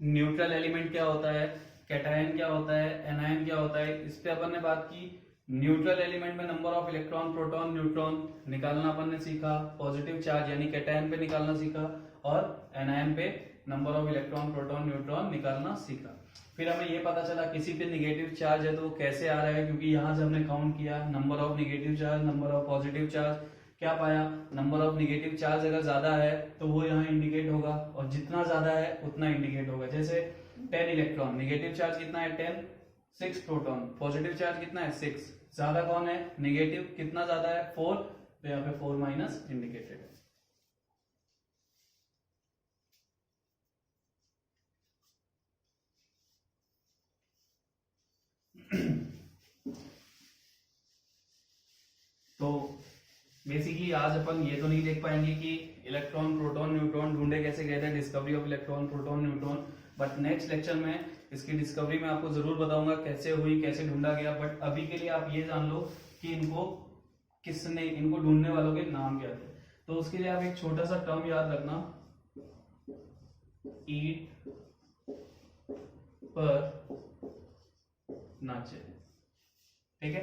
न्यूट्रल एलिमेंट क्या होता है, कैटायन क्या होता है, एनायन क्या होता है, इस पे अपन ने बात की। न्यूट्रल एलिमेंट में number of electron proton neutron निकालना अपन ने सीखा, पॉजिटिव चार्ज यानी कैटायन पे निकालना सीखा, और एनायन पे number of electron proton neutron निकालना सीखा। फिर हमें ये पता चला किसी पे निगेटिव चार्ज है तो वो कैसे आ रहा है, क्योंकि यहां से हमने काउंट किया number of negative charge, number of positive charge, क्या पाया, नंबर ऑफ निगेटिव चार्ज अगर ज्यादा है तो वो यहाँ इंडिकेट होगा, और जितना ज्यादा है उतना इंडिकेट होगा। जैसे 10 इलेक्ट्रॉन, निगेटिव चार्ज कितना है 10, 6 प्रोटॉन, पॉजिटिव चार्ज कितना है 6, ज्यादा कौन है निगेटिव, कितना ज्यादा है 4, तो यहाँ पे 4 माइनस इंडिकेटेड है। तो बेसिकली आज अपन ये तो नहीं देख पाएंगे कि इलेक्ट्रॉन प्रोटॉन न्यूट्रॉन ढूंढे कैसे गए थे, discovery of electron proton neutron, but next lecture में इसकी डिस्कवरी मैं आपको जरूर बताऊंगा कैसे हुई, कैसे ढूंढा गया। बट अभी के लिए आप ये जान लो कि इनको किसने, इनको ढूंढने वालों के नाम क्या थे। तो उसके लिए आप एक छोटा सा टर्म याद रखना, ईट पर नाचे, ठीक है।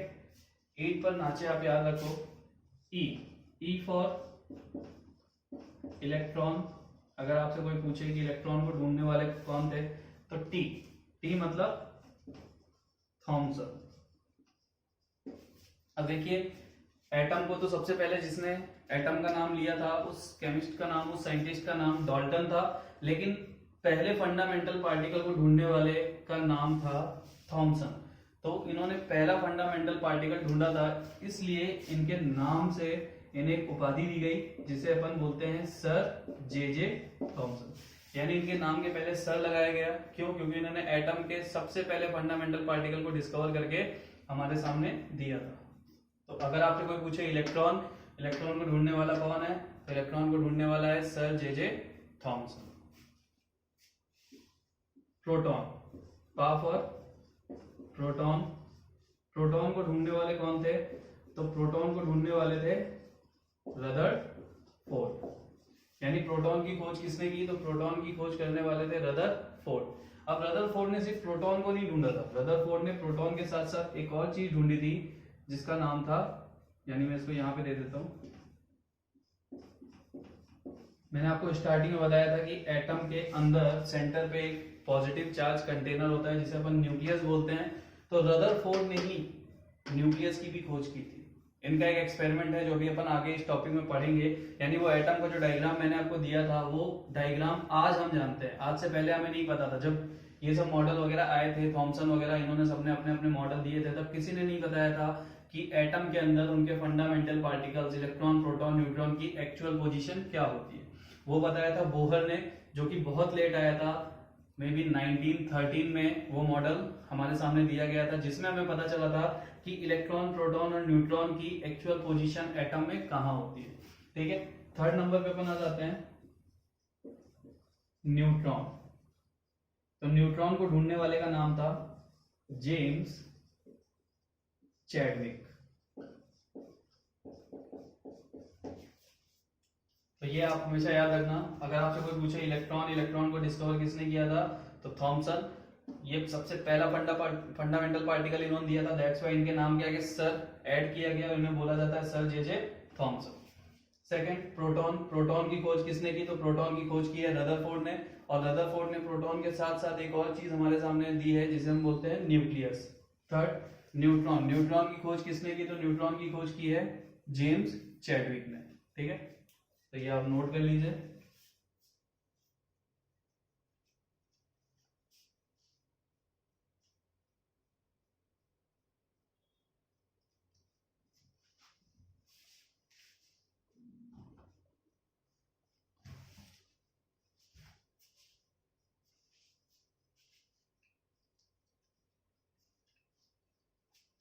ईट पर नाचे आप याद रखो, ई फॉर इलेक्ट्रॉन। अगर आपसे कोई पूछे कि इलेक्ट्रॉन को ढूंढने वाले कौन थे, तो टी मतलब थॉमसन। अब देखिए एटम को तो सबसे पहले जिसने एटम का नाम लिया था उस केमिस्ट का नाम, उस साइंटिस्ट का नाम डाल्टन था, लेकिन पहले फंडामेंटल पार्टिकल को ढूंढने वाले का नाम था थॉमसन। तो इन्होंने पहला फंडामेंटल पार्टिकल ढूंढा था, इसलिए इनके नाम से इन्हें एक उपाधि दी गई जिसे अपन बोलते हैं सर जे थॉमसन। यानी इनके नाम के पहले सर लगाया गया, क्यों, क्योंकि इन्होंने एटम के सबसे पहले फंडामेंटल पार्टिकल को डिस्कवर करके हमारे सामने दिया था। तो अगर आपसे कोई पूछे इलेक्ट्रॉन को ढूंढने वाला कौन है, तो इलेक्ट्रॉन को ढूंढने वाला है सर जे थॉमसन। प्रोटॉन, पा फॉर प्रोटॉन, प्रोटॉन को ढूंढने वाले कौन थे, तो प्रोटॉन को ढूंढने वाले थे रदरफोर्ड। यानी प्रोटॉन की खोज किसने की, तो प्रोटॉन की खोज करने वाले थे रदरफोर्ड। अब रदरफोर्ड ने सिर्फ प्रोटॉन को नहीं ढूंढा था, रदरफोर्ड ने प्रोटॉन के साथ साथ एक और चीज ढूंढी थी जिसका नाम था, यानी मैं इसको यहां पे दे देता हूं। मैंने आपको स्टार्टिंग में बताया था कि एटम के अंदर सेंटर पे एक पॉजिटिव चार्ज कंटेनर होता है जिसे अपन न्यूक्लियस बोलते हैं। तो रदरफोर्ड ने ही न्यूक्लियस की भी खोज की थी। इनका एक एक्सपेरिमेंट है जो भी अपन आगे इस टॉपिक में पढ़ेंगे। यानी वो एटम का जो डायग्राम मैंने आपको दिया था वो डायग्राम आज हम जानते हैं, आज से पहले हमें नहीं पता था। जब ये सब मॉडल वगैरह आए थे, थॉमसन वगैरह, इन्होंने सबने अपने अपने मॉडल दिए थे, तब किसी ने नहीं बताया था कि एटम के अंदर उनके fundamental particles electron proton neutron की एक्चुअल पोजीशन क्या होती है। वो बताया था बोहर ने, जो कि बहुत लेट आया था, मे बी 1913 में वो मॉडल हमारे सामने दिया गया था, जिसमें हमें पता चला था कि इलेक्ट्रॉन प्रोटॉन और न्यूट्रॉन की एक्चुअल पोजीशन एटम में कहां होती है, ठीक है। थर्ड नंबर पे अपन आ जाते हैं न्यूट्रॉन। तो न्यूट्रॉन को ढूंढने वाले का नाम था जेम्स चैडविक। तो ये आप हमेशा याद रखना, अगर आपसे कोई पूछे इलेक्ट्रॉन को डिस्कवर किसने किया था, तो थॉमसन। ये सबसे पहला फंडामेंटल पार्टिकल इन्होंने दिया था, दैट्स व्हाई इनके नाम क्या है, सर ऐड किया गया और इन्हें बोला जाता है sir J Thomson. Second proton की खोज किसने की, तो प्रोटॉन की खोज की है रदरफोर्ड ने, और रदरफोर्ड ने प्रोटॉन के साथ साथ एक और चीज हमारे सामने दी है जिसे हम बोलते हैं न्यूक्लियस। थर्ड न्यूट्रॉन की खोज किसने की, तो न्यूट्रॉन की खोज की है जेम्स चैडविक ने, ठीक है। तो ये आप नोट कर लीजिए।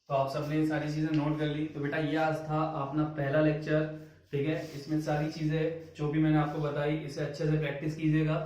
तो आप सबने ये सारी चीजें नोट कर ली। तो बेटा ये आज था अपना पहला लेक्चर ठीक है। इसमें सारी चीजें जो भी मैंने आपको बताई इसे अच्छे से प्रैक्टिस कीजिएगा।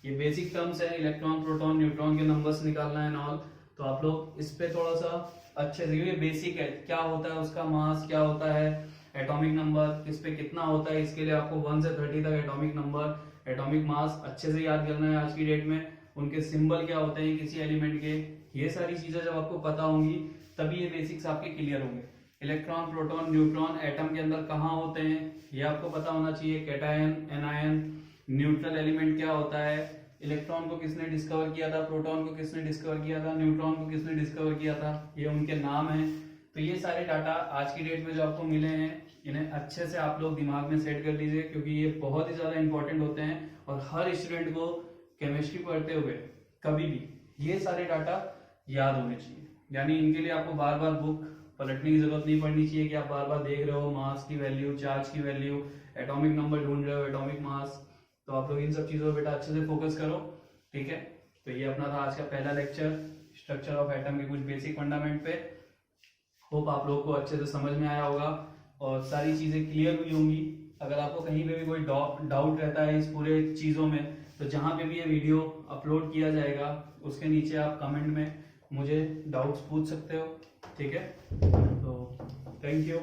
ये बेसिक टर्म्स है, इलेक्ट्रॉन प्रोटॉन न्यूट्रॉन के नंबर्स निकालना है ऑल, तो आप लोग इस पे थोड़ा सा अच्छे से, ये बेसिक है, क्या होता है उसका मास, क्या होता है एटॉमिक नंबर, किस पे कितना होता है, इसके लिए आपको 1 से 30 तक एटॉमिक नंबर, एटॉमिक मास अच्छे से याद करना है आज की डेट में। उनके सिंबल क्या होते हैं किसी एलिमेंट के, ये सारी चीजें जब आपको पता होंगी तभी ये बेसिक्स आपके क्लियर होंगे। इलेक्ट्रॉन प्रोटॉन न्यूट्रॉन एटम के अंदर कहाँ होते हैं ये आपको पता होना चाहिए। कैटायन, एनायन, न्यूट्रल एलिमेंट क्या होता है, इलेक्ट्रॉन को किसने डिस्कवर किया था, प्रोटॉन को किसने डिस्कवर किया था, न्यूट्रॉन को किसने डिस्कवर किया था, ये उनके नाम हैं। तो ये सारे डाटा आज की डेट में जो आपको मिले हैं इन्हें अच्छे से आप लोग दिमाग में सेट कर लीजिए, क्योंकि ये बहुत ही ज्यादा इंपॉर्टेंट होते हैं और हर स्टूडेंट को केमिस्ट्री पढ़ते हुए कभी भी ये सारे डाटा याद होने चाहिए। यानी इनके लिए आपको बार बार बुक पलटने की जरूरत नहीं पड़नी चाहिए कि आप बार बार देख रहे हो मास की वैल्यू, चार्ज की वैल्यू, एटॉमिक नंबर ढूंढ रहे हो, एटॉमिक मास। तो आप लोग इन सब चीजों पर बेटा अच्छे से फोकस करो, ठीक है। तो ये अपना था आज का पहला लेक्चर, स्ट्रक्चर ऑफ एटम के कुछ बेसिक फंडामेंट पे। होप आप लोगों को अच्छे से समझ में आया होगा और सारी चीजें क्लियर हुई होंगी। अगर आपको कहीं पे भी कोई डाउट रहता है इस पूरे चीजों में, तो जहां पे भी ये वीडियो अपलोड किया जाएगा उसके नीचे आप कमेंट में मुझे डाउट्स पूछ सकते हो, ठीक है। तो थैंक यू।